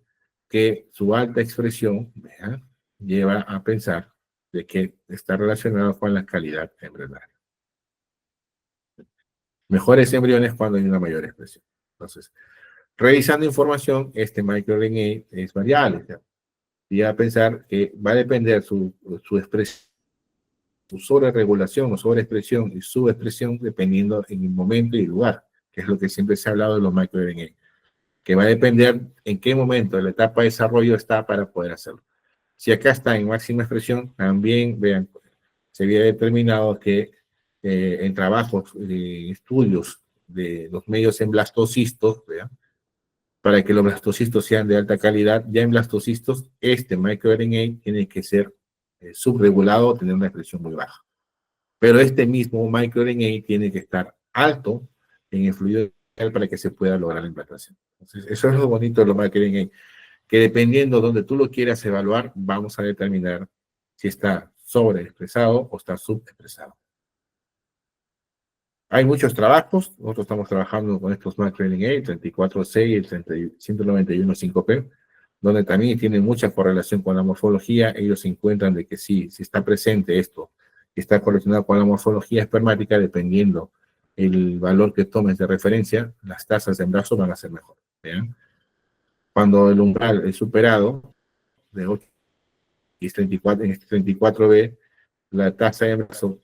que su alta expresión, vean, lleva a pensar de que está relacionado con la calidad embrionaria. Mejores embriones cuando hay una mayor expresión. Entonces, revisando información, este microRNA es variable. Y a pensar que va a depender su expresión, su sobreregulación o sobreexpresión y subexpresión dependiendo en el momento y el lugar, que es lo que siempre se ha hablado de los microRNA, que va a depender en qué momento de la etapa de desarrollo está para poder hacerlo. Si acá está en máxima expresión, también, vean, se había determinado que en trabajos, estudios de los medios en blastocistos, vean, para que los blastocistos sean de alta calidad, ya en blastocistos, este microRNA tiene que ser subregulado o tener una expresión muy baja. Pero este mismo microRNA tiene que estar alto en el fluido para que se pueda lograr la implantación. Entonces, eso es lo bonito de los microRNA, que dependiendo de donde tú lo quieras evaluar, vamos a determinar si está sobreexpresado o está subexpresado. Hay muchos trabajos, nosotros estamos trabajando con estos Training A, 34C y el 191.5P, donde también tienen mucha correlación con la morfología. Ellos encuentran de que sí, si está presente esto, que está correlacionado con la morfología espermática, dependiendo el valor que tomes de referencia, las tasas de embarazo van a ser mejor. ¿Vean? Cuando el umbral es superado, de 8 y es 34, en este 34B, la tasa de embarazo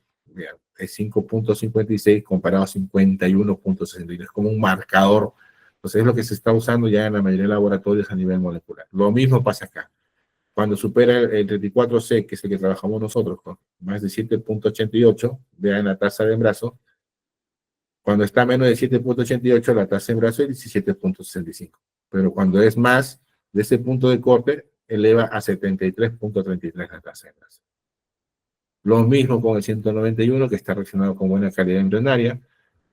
es 5.56 comparado a 51.63, es como un marcador. Entonces es lo que se está usando ya en la mayoría de laboratorios a nivel molecular. Lo mismo pasa acá. Cuando supera el 34C, que es el que trabajamos nosotros, con más de 7.88, vean la tasa de embarazo. Cuando está menos de 7.88, la tasa de embarazo es 17.65. Pero cuando es más de ese punto de corte, eleva a 73.33 la tasa de embarazo. Lo mismo con el 191, que está relacionado con buena calidad embrionaria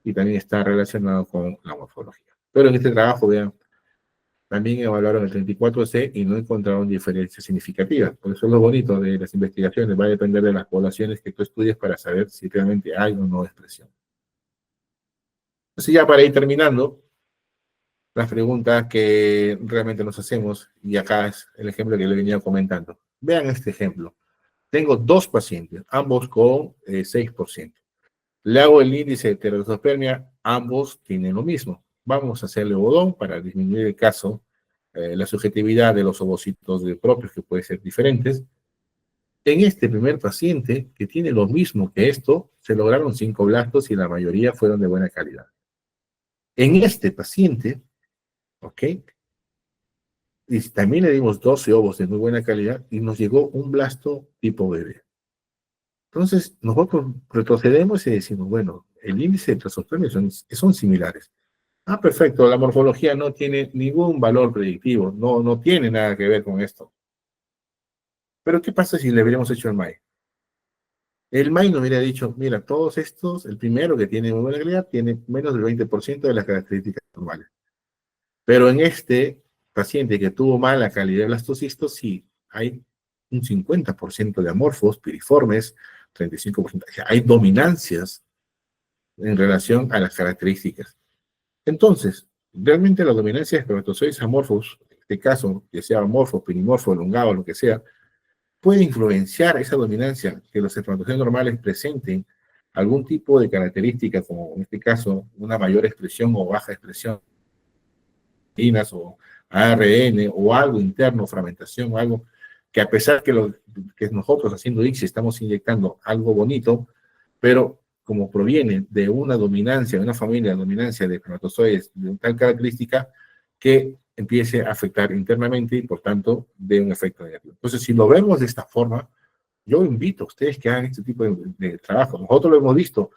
y también está relacionado con la morfología. Pero en este trabajo, vean, también evaluaron el 34C y no encontraron diferencias significativas. Por eso es lo bonito de las investigaciones. Va a depender de las poblaciones que tú estudies para saber si realmente hay o no expresión. Entonces ya para ir terminando, las preguntas que realmente nos hacemos, y acá es el ejemplo que le venía comentando. Vean este ejemplo. Tengo dos pacientes, ambos con 6%. Le hago el índice de teratospermia, ambos tienen lo mismo. Vamos a hacerle odón para disminuir el caso, la subjetividad de los ovocitos propios, que pueden ser diferentes. En este primer paciente, que tiene lo mismo que esto, se lograron 5 blastos y la mayoría fueron de buena calidad. En este paciente, ¿ok? Y también le dimos 12 ovos de muy buena calidad y nos llegó un blasto tipo bebé. Entonces, nosotros retrocedemos y decimos, bueno, el índice de trastornos son similares. Ah, perfecto, la morfología no tiene ningún valor predictivo, no tiene nada que ver con esto. Pero, ¿qué pasa si le hubiéramos hecho el MAI? El MAI nos hubiera dicho, mira, todos estos, el primero que tiene muy buena calidad, tiene menos del 20% de las características normales. Pero en este paciente que tuvo mala calidad de blastocistos, sí, hay un 50% de amorfos, piriformes, 35%. O sea, hay dominancias en relación a las características. Entonces, realmente la dominancia de espermatozoides amorfos, en este caso, ya sea amorfo, pinimorfo, elongado, lo que sea, puede influenciar esa dominancia, que los espermatozoides normales presenten algún tipo de característica, como en este caso, una mayor expresión o baja expresión o ARN o algo interno, fragmentación o algo, que a pesar que nosotros haciendo ICSI estamos inyectando algo bonito, pero como proviene de una dominancia, de una familia de dominancia de espermatozoides de tal característica, que empiece a afectar internamente y por tanto de un efecto negativo. Entonces, si lo vemos de esta forma, yo invito a ustedes que hagan este tipo de trabajo. Nosotros lo hemos visto,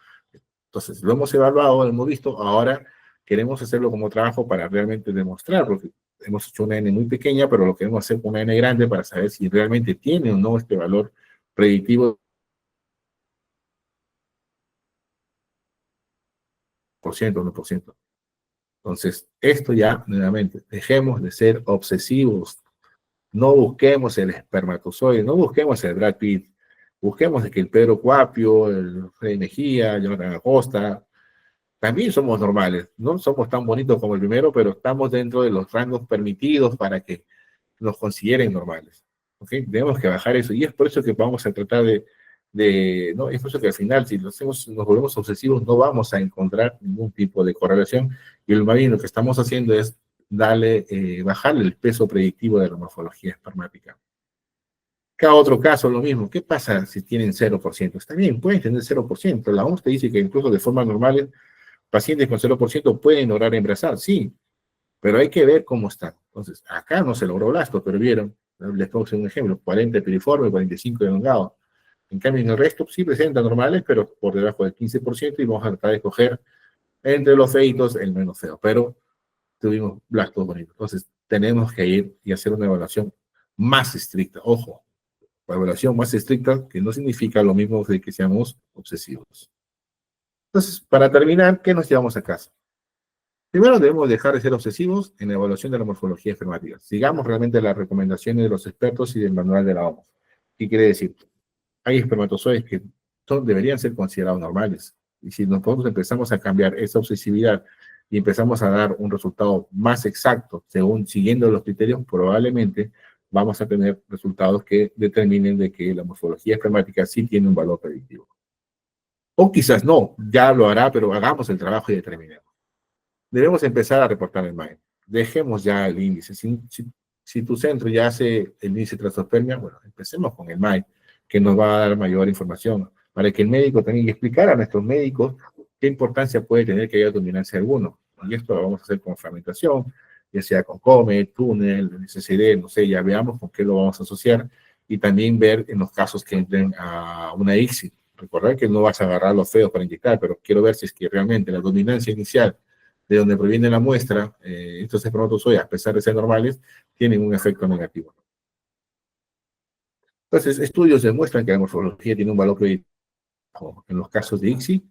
entonces lo hemos evaluado, lo hemos visto, ahora queremos hacerlo como trabajo para realmente demostrar, porque hemos hecho una N muy pequeña, pero lo queremos hacer con una N grande para saber si realmente tiene o no este valor predictivo por ciento o no por ciento. Entonces, esto ya, nuevamente, dejemos de ser obsesivos. No busquemos el espermatozoide, no busquemos el Brad Pitt, busquemos de que el Pedro Cuapio, el Freddy Mejía, Jonathan Acosta, también somos normales. No somos tan bonitos como el primero, pero estamos dentro de los rangos permitidos para que nos consideren normales. ¿Ok? Tenemos que bajar eso. Y es por eso que vamos a tratar no, es por eso que al final, si nos volvemos obsesivos, no vamos a encontrar ningún tipo de correlación. Y más bien lo que estamos haciendo es bajarle el peso predictivo de la morfología espermática. Cada otro caso, lo mismo. ¿Qué pasa si tienen 0%? Está bien, pueden tener 0%. La OMS te dice que incluso de forma normal, pacientes con 0% pueden lograr embarazar, sí, pero hay que ver cómo están. Entonces, acá no se logró blasto, pero vieron, les pongo un ejemplo, 40 piriforme, 45 elongado. En cambio, en el resto sí presentan normales, pero por debajo del 15%, y vamos a tratar de escoger entre los feitos el menos feo, pero tuvimos blastos bonitos. Entonces, tenemos que ir y hacer una evaluación más estricta. Ojo, la evaluación más estricta, que no significa lo mismo de que seamos obsesivos. Entonces, para terminar, ¿qué nos llevamos a casa? Primero, debemos dejar de ser obsesivos en la evaluación de la morfología espermática. Sigamos realmente las recomendaciones de los expertos y del manual de la OMS. ¿Qué quiere decir? hay espermatozoides que deberían ser considerados normales. Y si nosotros empezamos a cambiar esa obsesividad y empezamos a dar un resultado más exacto, según siguiendo los criterios, probablemente vamos a tener resultados que determinen de que la morfología espermática sí tiene un valor predictivo. O quizás no, ya lo hará, pero hagamos el trabajo y determinemos. Debemos empezar a reportar el MAE. Dejemos ya el índice. Si tu centro ya hace el índice de trasospermia, bueno, empecemos con el MAE, que nos va a dar mayor información, para que el médico tenga que explicar a nuestros médicos qué importancia puede tener que haya dominancia alguno. Y esto lo vamos a hacer con fragmentación, ya sea con COMET, túnel, SSD, no sé, ya veamos con qué lo vamos a asociar, y también ver en los casos que entren a una ICSI. Recordar que no vas a agarrar los feos para inyectar, pero quiero ver si es que realmente la dominancia inicial de donde proviene la muestra, estos espermatozoides, a pesar de ser normales, tienen un efecto negativo. Entonces, estudios demuestran que la morfología tiene un valor predictivo en los casos de ICSI,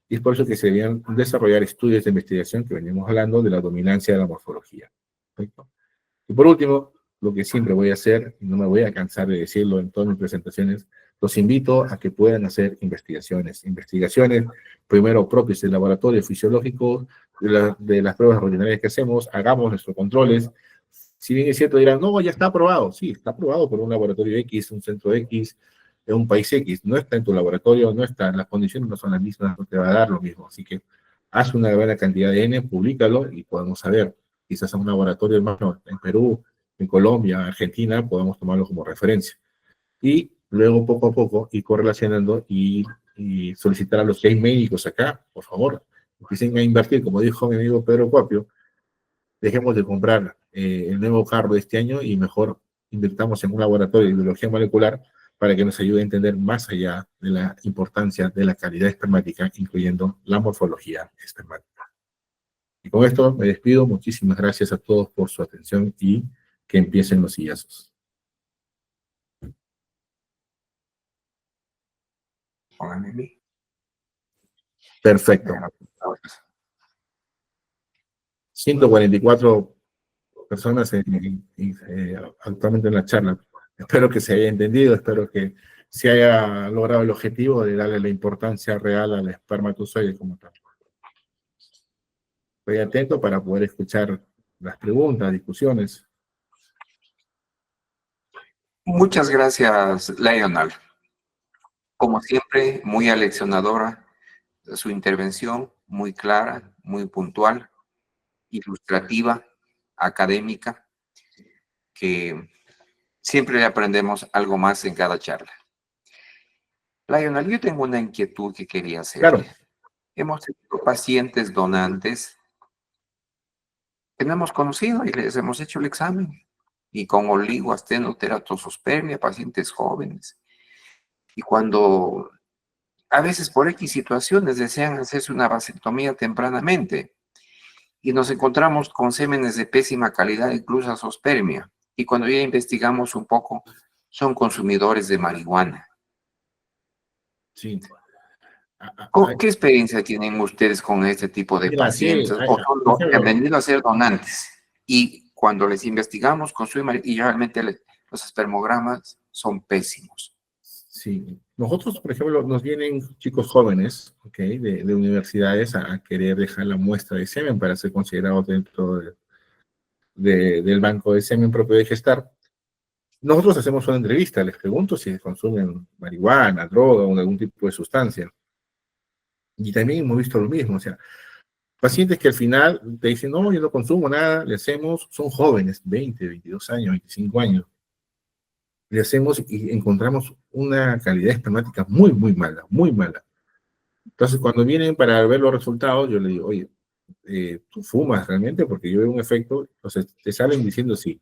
y es por eso que se debían desarrollar estudios de investigación que venimos hablando de la dominancia de la morfología. ¿Perfecto? Y por último, lo que siempre voy a hacer, y no me voy a cansar de decirlo en todas mis presentaciones, los invito a que puedan hacer investigaciones. Investigaciones, primero propias del laboratorio fisiológico, de las pruebas rutinarias que hacemos, hagamos nuestros controles. Si bien es cierto, dirán, no, ya está aprobado. Sí, está aprobado por un laboratorio X, un centro X, en un país X. No está en tu laboratorio, no está, las condiciones no son las mismas, no te va a dar lo mismo. Así que haz una buena cantidad de N, públicalo y podemos saber. Quizás en un laboratorio hermano en Perú, en Colombia, Argentina, podamos tomarlo como referencia. Y luego, poco a poco, ir correlacionando y solicitar a los que hay médicos acá, por favor, empiecen a invertir, como dijo mi amigo Pedro Cuapio, dejemos de comprar el nuevo carro de este año y mejor invirtamos en un laboratorio de biología molecular para que nos ayude a entender más allá de la importancia de la calidad espermática, incluyendo la morfología espermática. Y con esto me despido. Muchísimas gracias a todos por su atención y que empiecen los sillazos. Pónganme a mí. Perfecto. 144 personas actualmente en la charla. Espero que se haya entendido, espero que se haya logrado el objetivo de darle la importancia real al espermatozoide como tal. Estoy atento para poder escuchar las preguntas, discusiones. Muchas gracias, Lionel. Como siempre, muy aleccionadora su intervención, muy clara, muy puntual, ilustrativa, académica, que siempre aprendemos algo más en cada charla. Lionel, yo tengo una inquietud que quería hacerle. Claro. Hemos tenido pacientes donantes que no hemos conocido y les hemos hecho el examen. Y con oligoastenoteratos-ospermia, pacientes jóvenes. Y cuando a veces por X situaciones desean hacerse una vasectomía tempranamente y nos encontramos con sémenes de pésima calidad, incluso azoospermia. Y cuando ya investigamos un poco, son consumidores de marihuana. Sí. ¿Qué experiencia tienen ustedes con este tipo de Mira, sí, pacientes? ¿O son los que han venido a ser donantes? Y cuando les investigamos, consumen y realmente los espermogramas son pésimos. Sí, nosotros, por ejemplo, nos vienen chicos jóvenes, ¿okay? de universidades a querer dejar la muestra de semen para ser considerados dentro del banco de semen propio de gestar. Nosotros hacemos una entrevista, les pregunto si consumen marihuana, droga o algún tipo de sustancia. Y también hemos visto lo mismo, o sea, pacientes que al final te dicen, no, yo no consumo nada, le hacemos, son jóvenes, 20, 22 años, 25 años, le hacemos y encontramos una calidad espermática muy, muy mala, muy mala. Entonces, cuando vienen para ver los resultados, yo le digo, oye, ¿tú fumas realmente? Porque yo veo un efecto, entonces te salen diciendo sí.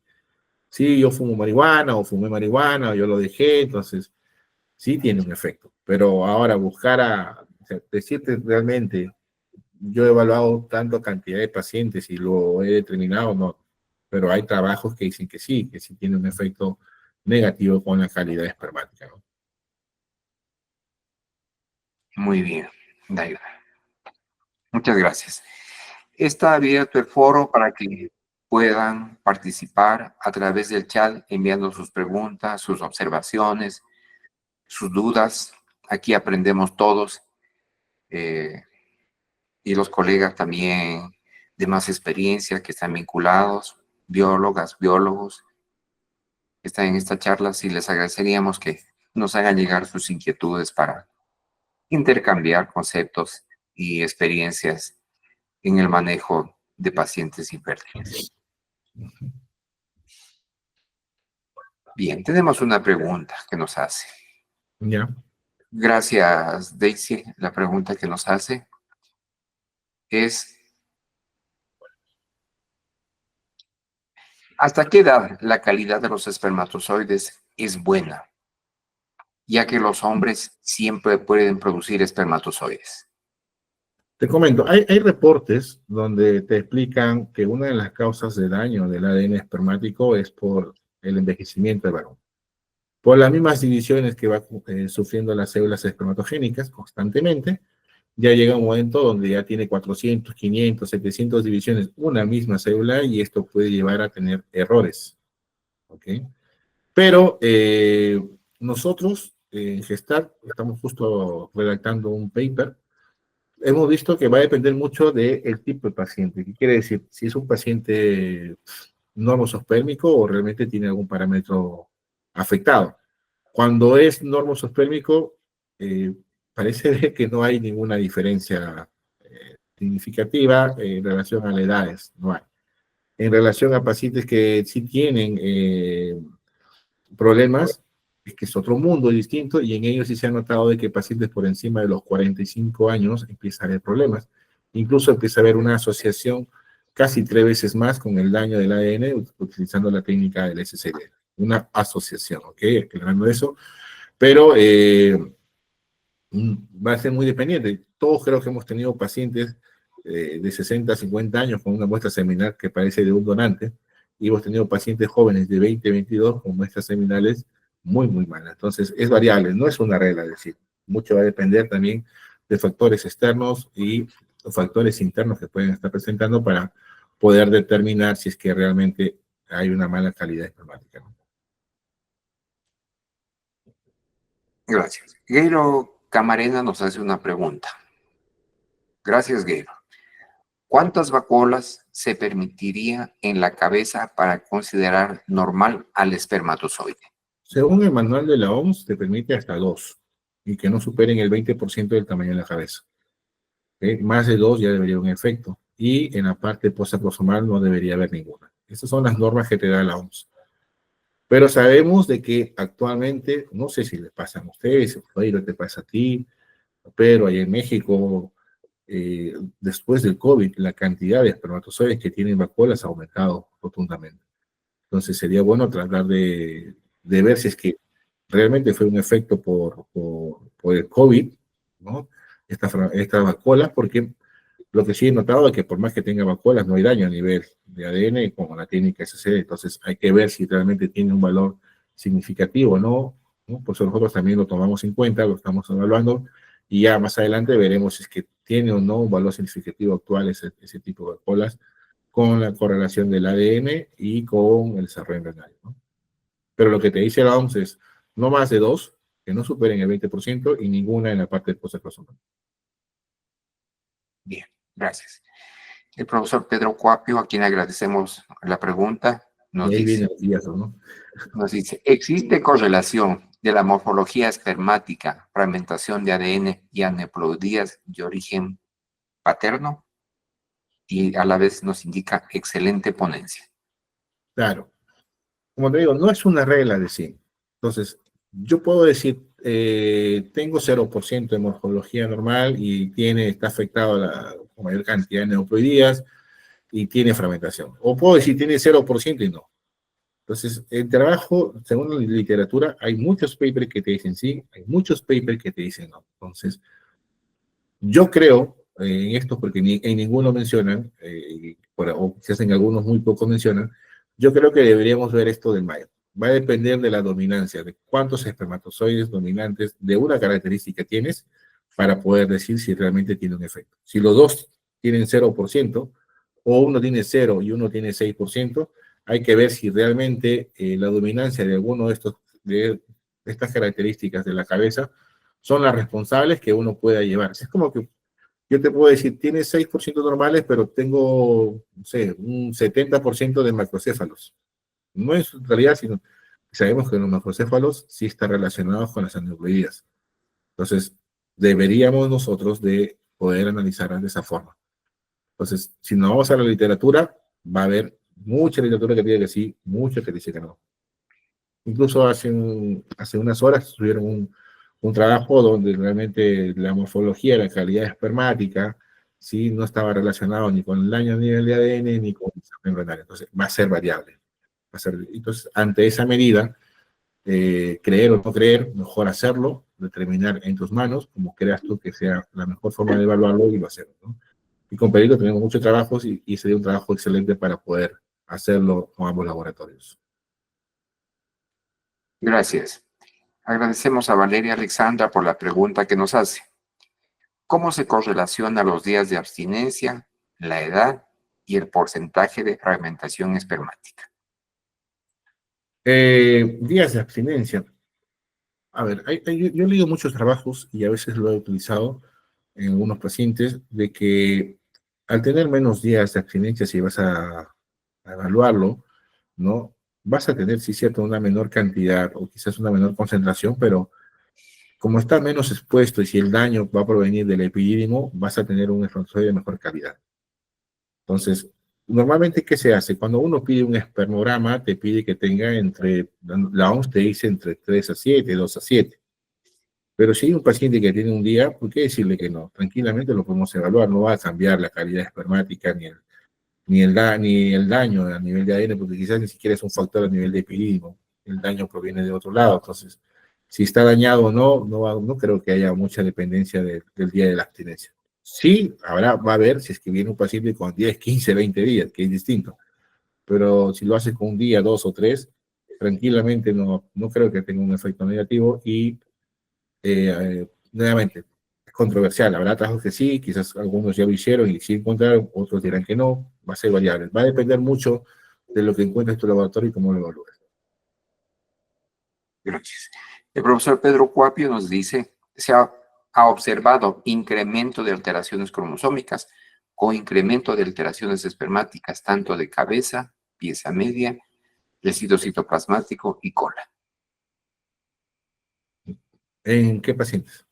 Sí, yo fumo marihuana, o fumé marihuana, o yo lo dejé, entonces sí tiene un efecto. Pero ahora buscar o sea, decirte realmente, yo he evaluado tanto cantidad de pacientes y lo he determinado, no. Pero hay trabajos que sí tiene un efecto negativo con la calidad espermática, ¿no? Muy bien, Daira. Muchas gracias. Está abierto el foro para que puedan participar a través del chat, enviando sus preguntas, sus observaciones, sus dudas. Aquí aprendemos todos y los colegas también de más experiencia que están vinculados, biólogas, biólogos, que están en esta charla. Sí, les agradeceríamos que nos hagan llegar sus inquietudes para intercambiar conceptos y experiencias en el manejo de pacientes infértiles. Bien, tenemos una pregunta que nos hace. Ya. Gracias, Daisy. La pregunta que nos hace es: ¿hasta qué edad la calidad de los espermatozoides es buena, ya que los hombres siempre pueden producir espermatozoides? Te comento, hay reportes donde te explican que una de las causas de daño del ADN espermático es por el envejecimiento del varón. Por las mismas divisiones que va sufriendo las células espermatogénicas constantemente, ya llega un momento donde ya tiene 400, 500, 700 divisiones una misma célula y esto puede llevar a tener errores. ¿Ok? Pero nosotros en Gestar estamos justo redactando un paper. Hemos visto que va a depender mucho del tipo de paciente. ¿Qué quiere decir? Si es un paciente normosospérmico o realmente tiene algún parámetro afectado. Cuando es normosospérmico, parece que no hay ninguna diferencia significativa en relación a las edades, no hay. En relación a pacientes que sí tienen problemas, es que es otro mundo distinto y en ellos sí se ha notado de que pacientes por encima de los 45 años empiezan a haber problemas. Incluso empieza a haber una asociación casi 3 veces más con el daño del ADN utilizando la técnica del SCD. Una asociación, ¿ok? Aclarando eso. Pero va a ser muy dependiente. Todos creo que hemos tenido pacientes de 60 a 50 años con una muestra seminal que parece de un donante, y hemos tenido pacientes jóvenes de 20, 22 con muestras seminales muy, muy malas. Entonces, es variable, no es una regla, es decir, mucho va a depender también de factores externos y factores internos que pueden estar presentando para poder determinar si es que realmente hay una mala calidad espermática, ¿no? Gracias. Gueiro Camarena nos hace una pregunta. Gracias, Gueiro. ¿Cuántas vacuolas se permitiría en la cabeza para considerar normal al espermatozoide? Según el manual de la OMS, te permite hasta 2 y que no superen el 20% del tamaño de la cabeza. ¿Ok? Más de 2 ya debería haber un efecto. Y en la parte postacrosomal no debería haber ninguna. Estas son las normas que te da la OMS. Pero sabemos de que actualmente, no sé si le pasan a ustedes, o te pasa a ti, pero allá en México, después del COVID, la cantidad de espermatozoides que tienen vacuolas ha aumentado rotundamente. Entonces sería bueno tratar de ver si es que realmente fue un efecto por el COVID, ¿no? Esta vacuola, porque lo que sí he notado es que por más que tenga vacuolas, no hay daño a nivel de ADN como la técnica SCD. Entonces hay que ver si realmente tiene un valor significativo o no, ¿no? Por eso nosotros también lo tomamos en cuenta, lo estamos evaluando, y ya más adelante veremos si es que tiene o no un valor significativo actual ese tipo de vacuolas con la correlación del ADN y con el desarrollo embrionario, ¿no? Pero lo que te dice la OMS es no más de 2, que no superen el 20% y ninguna en la parte de postacrosomal. Bien, gracias. El profesor Pedro Cuapio, a quien agradecemos la pregunta, Y nos ahí viene dice, el guiazo, ¿no? ¿existe correlación de la morfología espermática, fragmentación de ADN y aneuploidías de origen paterno? Y a la vez nos indica excelente ponencia. Claro. Como te digo, no es una regla de sí. Entonces, yo puedo decir, tengo 0% de morfología normal y está afectado la mayor cantidad de neoploidías y tiene fragmentación. O puedo decir, tiene 0% y no. Entonces, el trabajo, según la literatura, hay muchos papers que te dicen sí, hay muchos papers que te dicen no. Entonces, yo creo en esto, porque en ninguno mencionan, o si hacen algunos muy pocos mencionan, yo creo que deberíamos ver esto del Mayo. Va a depender de la dominancia, de cuántos espermatozoides dominantes de una característica tienes para poder decir si realmente tiene un efecto. Si los dos tienen 0%, o uno tiene 0 y uno tiene 6%, hay que ver si realmente la dominancia de alguno de estos, estas características de la cabeza son las responsables que uno pueda llevar. Es como que yo te puedo decir, tienes 6% normales, pero tengo, no sé, un 70% de macrocéfalos. No es en realidad, sino sabemos que los macrocéfalos sí están relacionados con las aneuploidías. Entonces, deberíamos nosotros de poder analizarlas de esa forma. Entonces, si nos vamos a la literatura, va a haber mucha literatura que dice que sí, mucha que dice que no. Incluso hace unas horas tuvieron un trabajo donde realmente la morfología, la calidad espermática, sí, no estaba relacionado ni con el daño a nivel de ADN ni con el desarrollo renal. Entonces, va a ser variable. Entonces, ante esa medida, creer o no creer, mejor hacerlo, determinar en tus manos, como creas tú que sea la mejor forma de evaluarlo y lo hacemos, ¿no? Y con Perito tenemos muchos trabajos y sería un trabajo excelente para poder hacerlo con ambos laboratorios. Gracias. Agradecemos a Valeria Alexandra por la pregunta que nos hace. ¿Cómo se correlaciona los días de abstinencia, la edad y el porcentaje de fragmentación espermática? Días de abstinencia. A ver, yo he leído muchos trabajos y a veces lo he utilizado en algunos pacientes de que al tener menos días de abstinencia, si vas a evaluarlo, ¿no? Vas a tener, sí, cierto, una menor cantidad o quizás una menor concentración, pero como está menos expuesto y si el daño va a provenir del epidídimo, vas a tener un espermatozoide de mejor calidad. Entonces, normalmente, ¿qué se hace? Cuando uno pide un espermograma, te pide que tenga la OMS te dice entre 3 a 7, 2 a 7. Pero si hay un paciente que tiene un día, ¿por qué decirle que no? Tranquilamente lo podemos evaluar, no va a cambiar la calidad espermática ni el daño a nivel de ADN, porque quizás ni siquiera es un factor a nivel de epidídimo, el daño proviene de otro lado. Entonces, si está dañado o no, no creo que haya mucha dependencia del día de la abstinencia. Sí, va a haber si es que viene un paciente con 10, 15, 20 días, que es distinto. Pero si lo hace con un día, dos o tres, tranquilamente no creo que tenga un efecto negativo y nuevamente, es controversial. Habrá trabajos que sí, quizás algunos ya lo hicieron y sí encontraron, otros dirán que no, va a ser variable. Va a depender mucho de lo que encuentres en tu laboratorio y cómo lo evalúes. Gracias. El profesor Pedro Cuapio nos dice, ha observado incremento de alteraciones cromosómicas o incremento de alteraciones espermáticas, tanto de cabeza, pieza media, residuo citoplasmático y cola. ¿En qué pacientes?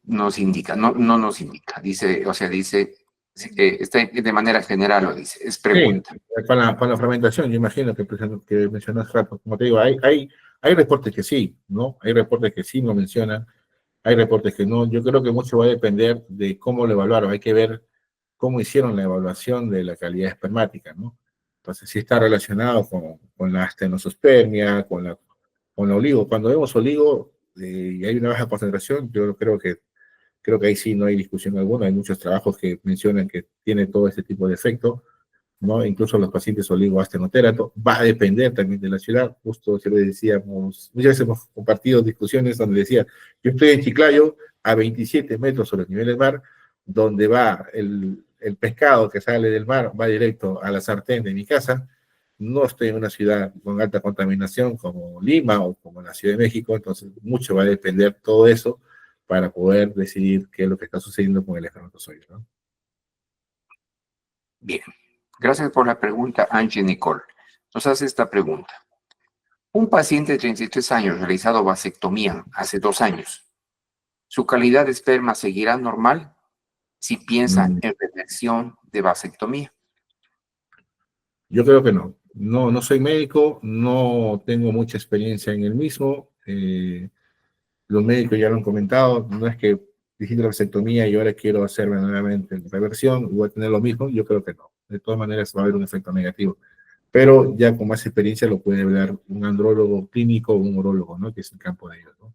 Nos indica, no nos indica, dice, o sea, dice, está de manera general lo dice, es Sí, pregunta. con la fragmentación, yo imagino que mencionas rato. Como te digo, hay reportes que sí, ¿no? Hay reportes que sí lo mencionan, hay reportes que no. Yo creo que mucho va a depender de cómo lo evaluaron. Hay que ver cómo hicieron la evaluación de la calidad espermática, ¿no? Entonces, si está relacionado con la astenosospermia, con la oligo. Cuando vemos oligo y hay una baja concentración, yo creo que ahí sí no hay discusión alguna. Hay muchos trabajos que mencionan que tiene todo este tipo de efecto, ¿no? Incluso los pacientes oligoastenotérato. Va a depender también de la ciudad. Justo se le decíamos, muchas veces hemos compartido discusiones donde decía, yo estoy en Chiclayo, a 27 metros sobre el nivel del mar, donde va el pescado que sale del mar, va directo a la sartén de mi casa. No estoy en una ciudad con alta contaminación como Lima o como la Ciudad de México, entonces mucho va a depender todo eso para poder decidir qué es lo que está sucediendo con el espermatozoide, ¿no? Bien, gracias por la pregunta, Angie Nicole. Nos hace esta pregunta. Un paciente de 33 años realizado vasectomía hace 2 años. ¿Su calidad de esperma seguirá normal si piensa Mm, en reversión de vasectomía? Yo creo que no. No soy médico, no tengo mucha experiencia en el mismo. Los médicos ya lo han comentado, no es que hiciste la vasectomía y ahora quiero hacerme nuevamente la reversión, voy a tener lo mismo. Yo creo que no. De todas maneras va a haber un efecto negativo. Pero ya con más experiencia lo puede hablar un andrólogo clínico o un urólogo, ¿no? Que es el campo de ellos, ¿no?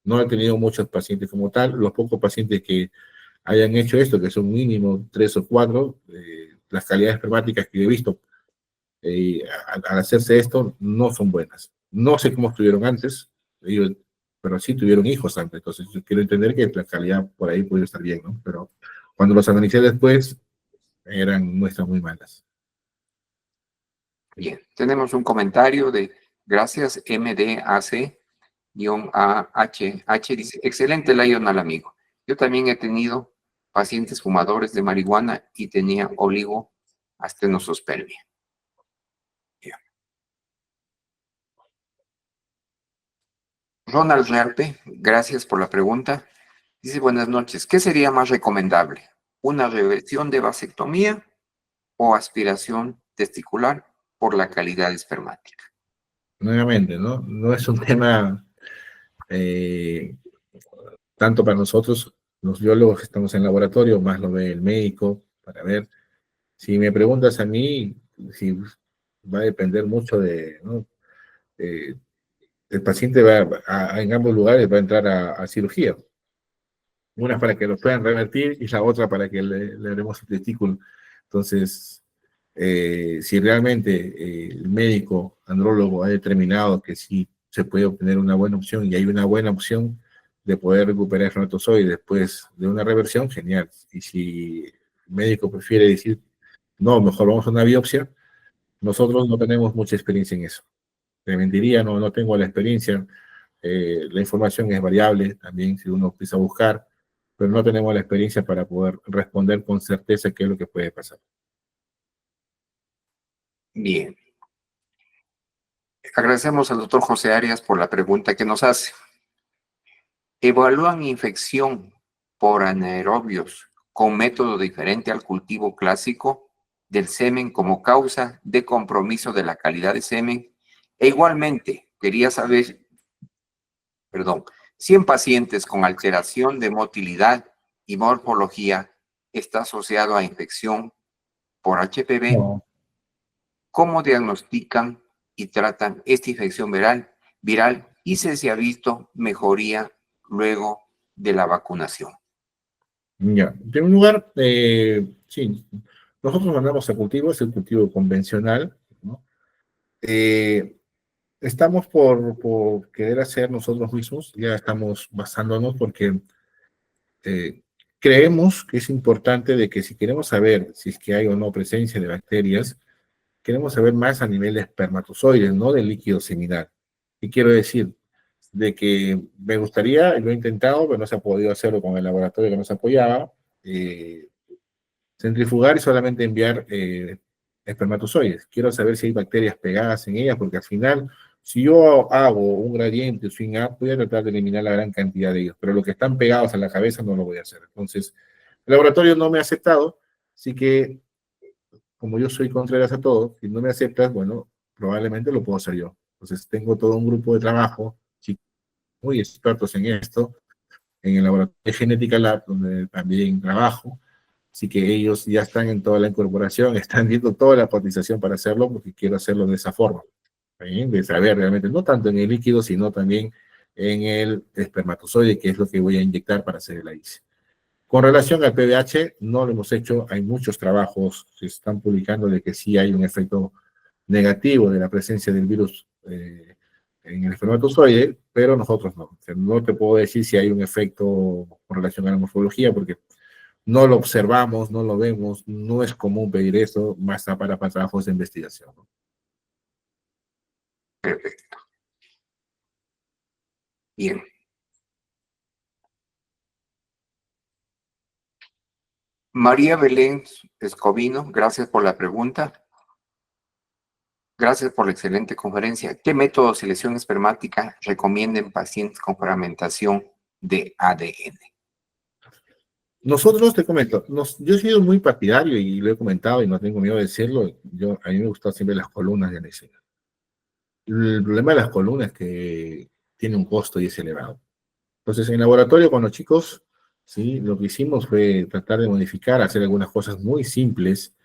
No he tenido muchos pacientes como tal. Los pocos pacientes que hayan hecho esto, que son mínimo 3 o 4, las calidades espermáticas que he visto al hacerse esto no son buenas. No sé cómo estuvieron antes, ellos, pero sí tuvieron hijos antes, entonces yo quiero entender que la calidad por ahí puede estar bien, ¿no? Pero cuando los analicé después, eran muestras muy malas. Bien, tenemos un comentario de Gracias, MDAC-AHH dice, excelente, Lionel, amigo. Yo también he tenido pacientes fumadores de marihuana y tenía oligoastenosospermia. Ya. Ronald Realpe, gracias por la pregunta. Dice, buenas noches, ¿qué sería más recomendable? ¿Una reversión de vasectomía o aspiración testicular por la calidad espermática? Nuevamente, ¿no? No es un tema tanto para nosotros, los biólogos que estamos en laboratorio, más lo ve el médico, para ver. Si me preguntas a mí, si va a depender mucho de, ¿no? El paciente va en ambos lugares va a entrar a cirugía. Una para que lo puedan revertir y la otra para que le haremos el testículo. Entonces, si realmente el médico andrólogo ha determinado que sí se puede obtener una buena opción y hay una buena opción de poder recuperar espermatozoides después de una reversión, genial. Y si el médico prefiere decir, no, mejor vamos a una biopsia, nosotros no tenemos mucha experiencia en eso. Te mentiría, no tengo la experiencia. La información es variable también si uno empieza a buscar, pero no tenemos la experiencia para poder responder con certeza qué es lo que puede pasar. Bien. Agradecemos al doctor José Arias por la pregunta que nos hace. ¿Evalúan infección por anaerobios con método diferente al cultivo clásico del semen como causa de compromiso de la calidad de semen? E igualmente, quería saber, si en pacientes con alteración de motilidad y morfología está asociado a infección por HPV, No. ¿cómo diagnostican y tratan esta infección viral y si se ha visto mejoría luego de la vacunación? Ya, en primer lugar, sí, nosotros mandamos a cultivo, es el cultivo convencional, ¿no? Estamos por querer hacer nosotros mismos, ya estamos basándonos porque eh, creemos que es importante de que si queremos saber si es que hay o no presencia de bacterias, queremos saber más a nivel de espermatozoides, no del líquido seminal. ¿Qué quiero decir? De que me gustaría, lo he intentado, pero no se ha podido hacerlo con el laboratorio que nos apoyaba, centrifugar y solamente enviar espermatozoides. Quiero saber si hay bacterias pegadas en ellas, porque al final, si yo hago un gradiente swing up, voy a tratar de eliminar la gran cantidad de ellos, pero los que están pegados a la cabeza no lo voy a hacer. Entonces, el laboratorio no me ha aceptado, así que, como yo soy contreras a todo, si no me aceptas, bueno, probablemente lo puedo hacer yo. Entonces, tengo todo un grupo de trabajo, chicos muy expertos en esto, en el laboratorio de Genética Lab, donde también trabajo. Así que ellos ya están en toda la incorporación, están viendo toda la cotización para hacerlo, porque quiero hacerlo de esa forma. ¿Sí? De saber realmente, no tanto en el líquido, sino también en el espermatozoide, que es lo que voy a inyectar para hacer el AIS. Con relación al PBH, no lo hemos hecho, hay muchos trabajos que se están publicando de que sí hay un efecto negativo de la presencia del virus en el espermatozoide, pero nosotros no. O sea, no te puedo decir si hay un efecto con relación a la morfología, porque no lo observamos, no lo vemos, no es común pedir eso, más para trabajos de investigación, ¿no? Perfecto. Bien. María Belén Escobino, gracias por la pregunta. Gracias por la excelente conferencia. ¿Qué método de selección espermática recomiendan pacientes con fragmentación de ADN? Nosotros, te comento, yo he sido muy partidario y lo he comentado y no tengo miedo de decirlo, a mí me gustan siempre las columnas de análisis. El problema de las columnas es que tiene un costo y es elevado. Entonces, en laboratorio con los chicos, sí, lo que hicimos fue tratar de modificar, hacer algunas cosas muy simples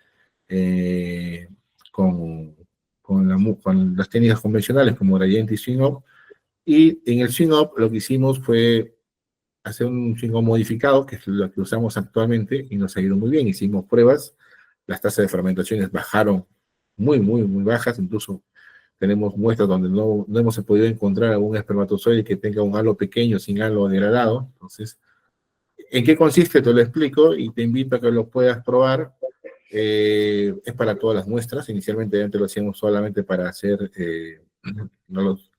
eh, con, con las técnicas convencionales como gradiente y swing-up. Y en el swing-up lo que hicimos fue hacer un swing-up modificado, que es lo que usamos actualmente, y nos ha ido muy bien. Hicimos pruebas, las tasas de fermentaciones bajaron muy bajas, incluso tenemos muestras donde no hemos podido encontrar algún espermatozoide que tenga un halo pequeño sin halo degradado. Entonces, ¿en qué consiste? Te lo explico y te invito a que lo puedas probar. Es para todas las muestras. Inicialmente antes lo hacíamos solamente para hacer No los,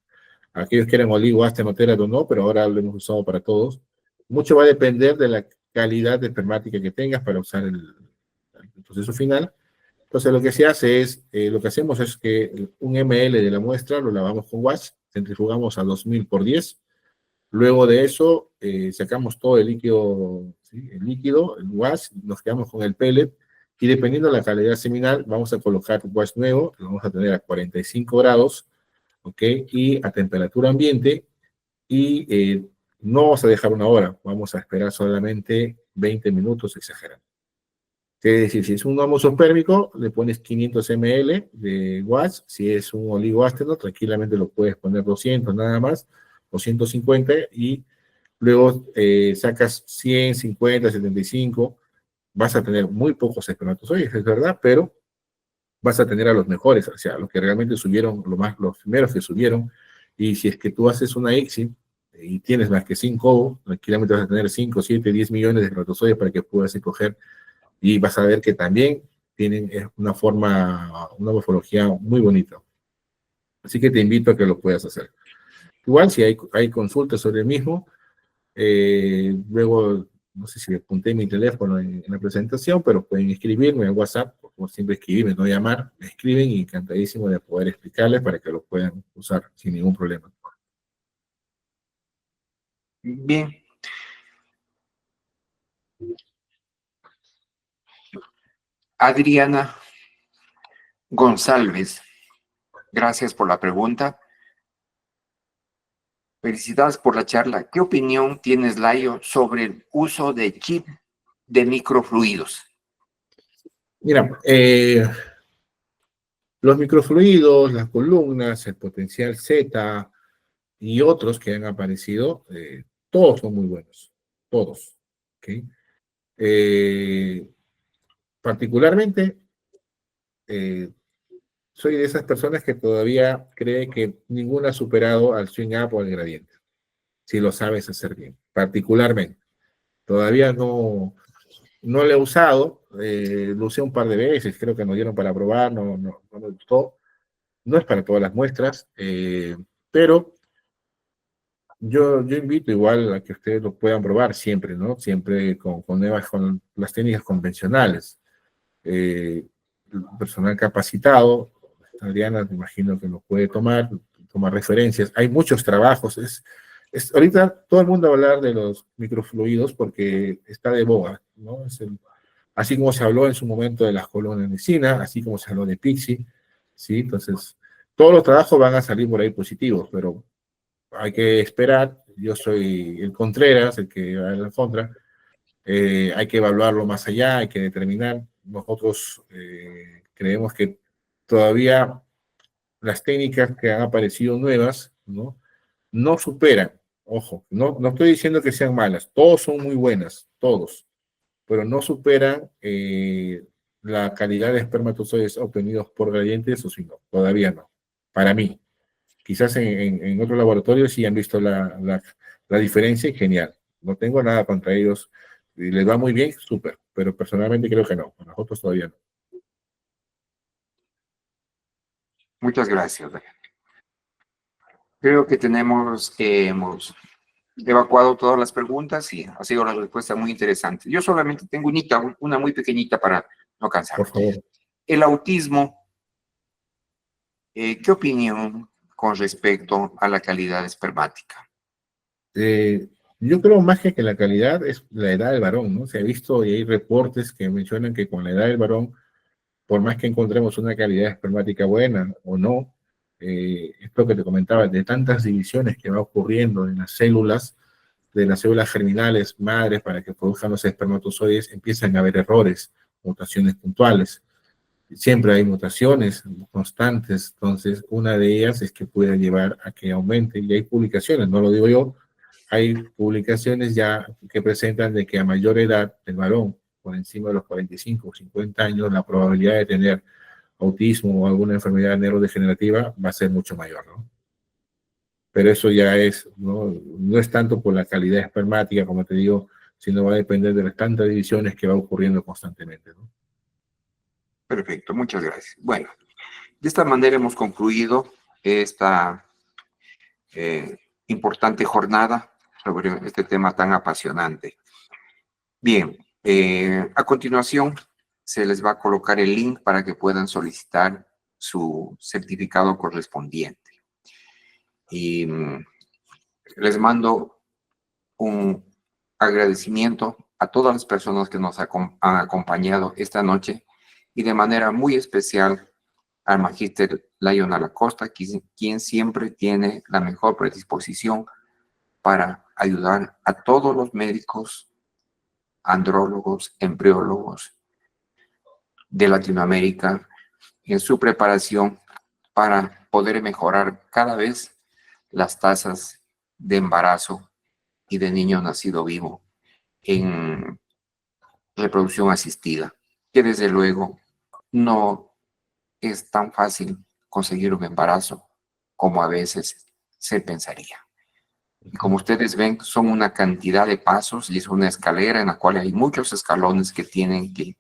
aquellos que eran oligo-ácido o no, pero ahora lo hemos usado para todos. Mucho va a depender de la calidad de espermática que tengas para usar el proceso final. Entonces, lo que se hace es, lo que hacemos es que un ml de la muestra lo lavamos con wash, centrifugamos a 2000 por 10. Luego de eso, sacamos todo el líquido, ¿sí? El líquido, el wash, nos quedamos con el pellet, y dependiendo de la calidad seminal, vamos a colocar wash nuevo, lo vamos a tener a 45 grados, ¿ok? Y a temperatura ambiente, y no vamos a dejar una hora, vamos a esperar solamente 20 minutos, exagerando. Es decir, si es un homosopérmico, le pones 500 ml de wash. Si es un oligoásteno, tranquilamente lo puedes poner 200 nada más, o 150, y luego sacas 100, 50, 75. Vas a tener muy pocos espermatozoides, es verdad, pero vas a tener a los mejores, o sea, los que realmente subieron, los primeros que subieron. Y si es que tú haces una ICSI y tienes más que 5, tranquilamente vas a tener 5, 7, 10 millones de espermatozoides para que puedas escoger, y vas a ver que también tienen una forma, una morfología muy bonita. Así que te invito a que lo puedas hacer. Igual, si hay consultas sobre el mismo, luego, no sé si le apunté mi teléfono en la presentación, pero pueden escribirme en WhatsApp, como siempre escribirme, no llamar, me escriben, y encantadísimo de poder explicarles para que lo puedan usar sin ningún problema. Bien. Adriana González, gracias por la pregunta. Felicidades por la charla. ¿Qué opinión tienes, Layo, sobre el uso de chip de microfluidos? Mira, los microfluidos, las columnas, el potencial Z y otros que han aparecido, todos son muy buenos, todos. ¿Okay? Particularmente, soy de esas personas que todavía cree que ninguna ha superado al swing up o al gradiente, si lo sabes hacer bien, particularmente. Todavía no lo he usado, lo usé un par de veces, creo que nos dieron para probar, no me gustó. No es para todas las muestras, pero yo invito igual a que ustedes lo puedan probar siempre, ¿no? Siempre con las técnicas convencionales. Personal capacitado, Adriana, me imagino que lo puede tomar referencias. Hay muchos trabajos. Ahorita todo el mundo va a hablar de los microfluidos porque está de boga, ¿no? Así como se habló en su momento de las columnas de Sina, así como se habló de Pixie, ¿sí? Entonces, todos los trabajos van a salir por ahí positivos, pero hay que esperar. Yo soy el Contreras, el que va en la contra. Hay que evaluarlo más allá, hay que determinar. Nosotros creemos que todavía las técnicas que han aparecido nuevas, no superan. Ojo, no estoy diciendo que sean malas, todos son muy buenas, todos, pero no superan la calidad de espermatozoides obtenidos por gradientes, o si no, todavía no, para mí. Quizás en otros laboratorios sí han visto la diferencia, y genial. No tengo nada contra ellos. Y les va muy bien, súper. Pero personalmente creo que no. A nosotros todavía no. Muchas gracias. Creo que hemos evacuado todas las preguntas y ha sido la respuesta muy interesante. Yo solamente tengo una muy pequeñita para no cansar. Por favor. El autismo, ¿qué opinión con respecto a la calidad espermática? Yo creo más que la calidad es la edad del varón, ¿no? Se ha visto y hay reportes que mencionan que con la edad del varón, por más que encontremos una calidad espermática buena o no, esto que te comentaba, de tantas divisiones que va ocurriendo en las células, de las células germinales madres para que produzcan los espermatozoides, empiezan a haber errores, mutaciones puntuales. Siempre hay mutaciones constantes, entonces una de ellas es que puede llevar a que aumente, y hay publicaciones, no lo digo yo, hay publicaciones ya que presentan de que a mayor edad del varón, por encima de los 45 o 50 años, la probabilidad de tener autismo o alguna enfermedad neurodegenerativa va a ser mucho mayor, ¿no? Pero eso ya no es tanto por la calidad espermática, como te digo, sino va a depender de las tantas divisiones que va ocurriendo constantemente, ¿no? Perfecto, muchas gracias. Bueno, de esta manera hemos concluido esta importante jornada sobre este tema tan apasionante. Bien, a continuación se les va a colocar el link para que puedan solicitar su certificado correspondiente. Y les mando un agradecimiento a todas las personas que nos han acompañado esta noche y de manera muy especial al magíster Lionel Acosta, quien siempre tiene la mejor predisposición para ayudar a todos los médicos, andrólogos, embriólogos de Latinoamérica en su preparación para poder mejorar cada vez las tasas de embarazo y de niño nacido vivo en reproducción asistida, que desde luego no es tan fácil conseguir un embarazo como a veces se pensaría. Y como ustedes ven, son una cantidad de pasos y es una escalera en la cual hay muchos escalones que tienen que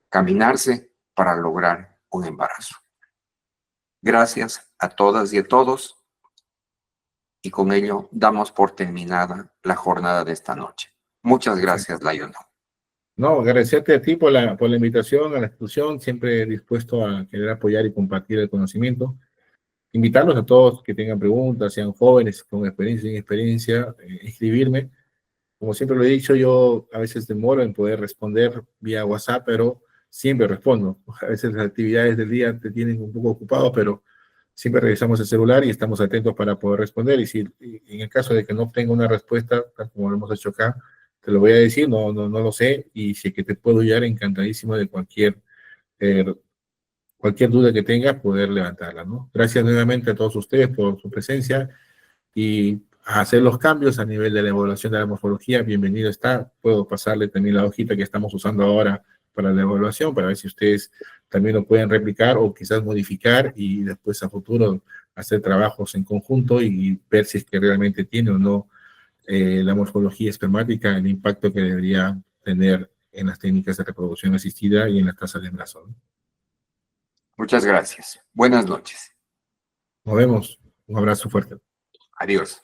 caminarse para lograr un embarazo. Gracias a todas y a todos. Y con ello damos por terminada la jornada de esta noche. Muchas gracias, Lionel. No, agradecerte a ti por la invitación a la institución, siempre dispuesto a querer apoyar y compartir el conocimiento. Invitarlos a todos que tengan preguntas, sean jóvenes, con experiencia, sin experiencia, escribirme. Como siempre lo he dicho, yo a veces demoro en poder responder vía WhatsApp, pero siempre respondo. A veces las actividades del día te tienen un poco ocupado, pero siempre revisamos el celular y estamos atentos para poder responder. Y si en el caso de que no obtenga una respuesta, tal como lo hemos hecho acá, te lo voy a decir, no lo sé. Y si es que te puedo ayudar, encantadísimo de eh, cualquier duda que tengas, poder levantarla, ¿no? Gracias nuevamente a todos ustedes por su presencia y a hacer los cambios a nivel de la evaluación de la morfología. Bienvenido está. Puedo pasarle también la hojita que estamos usando ahora para la evaluación, para ver si ustedes también lo pueden replicar o quizás modificar y después a futuro hacer trabajos en conjunto y ver si es que realmente tiene o no la morfología espermática, el impacto que debería tener en las técnicas de reproducción asistida y en las tasas de embarazo, ¿no? Muchas gracias. Buenas noches. Nos vemos. Un abrazo fuerte. Adiós.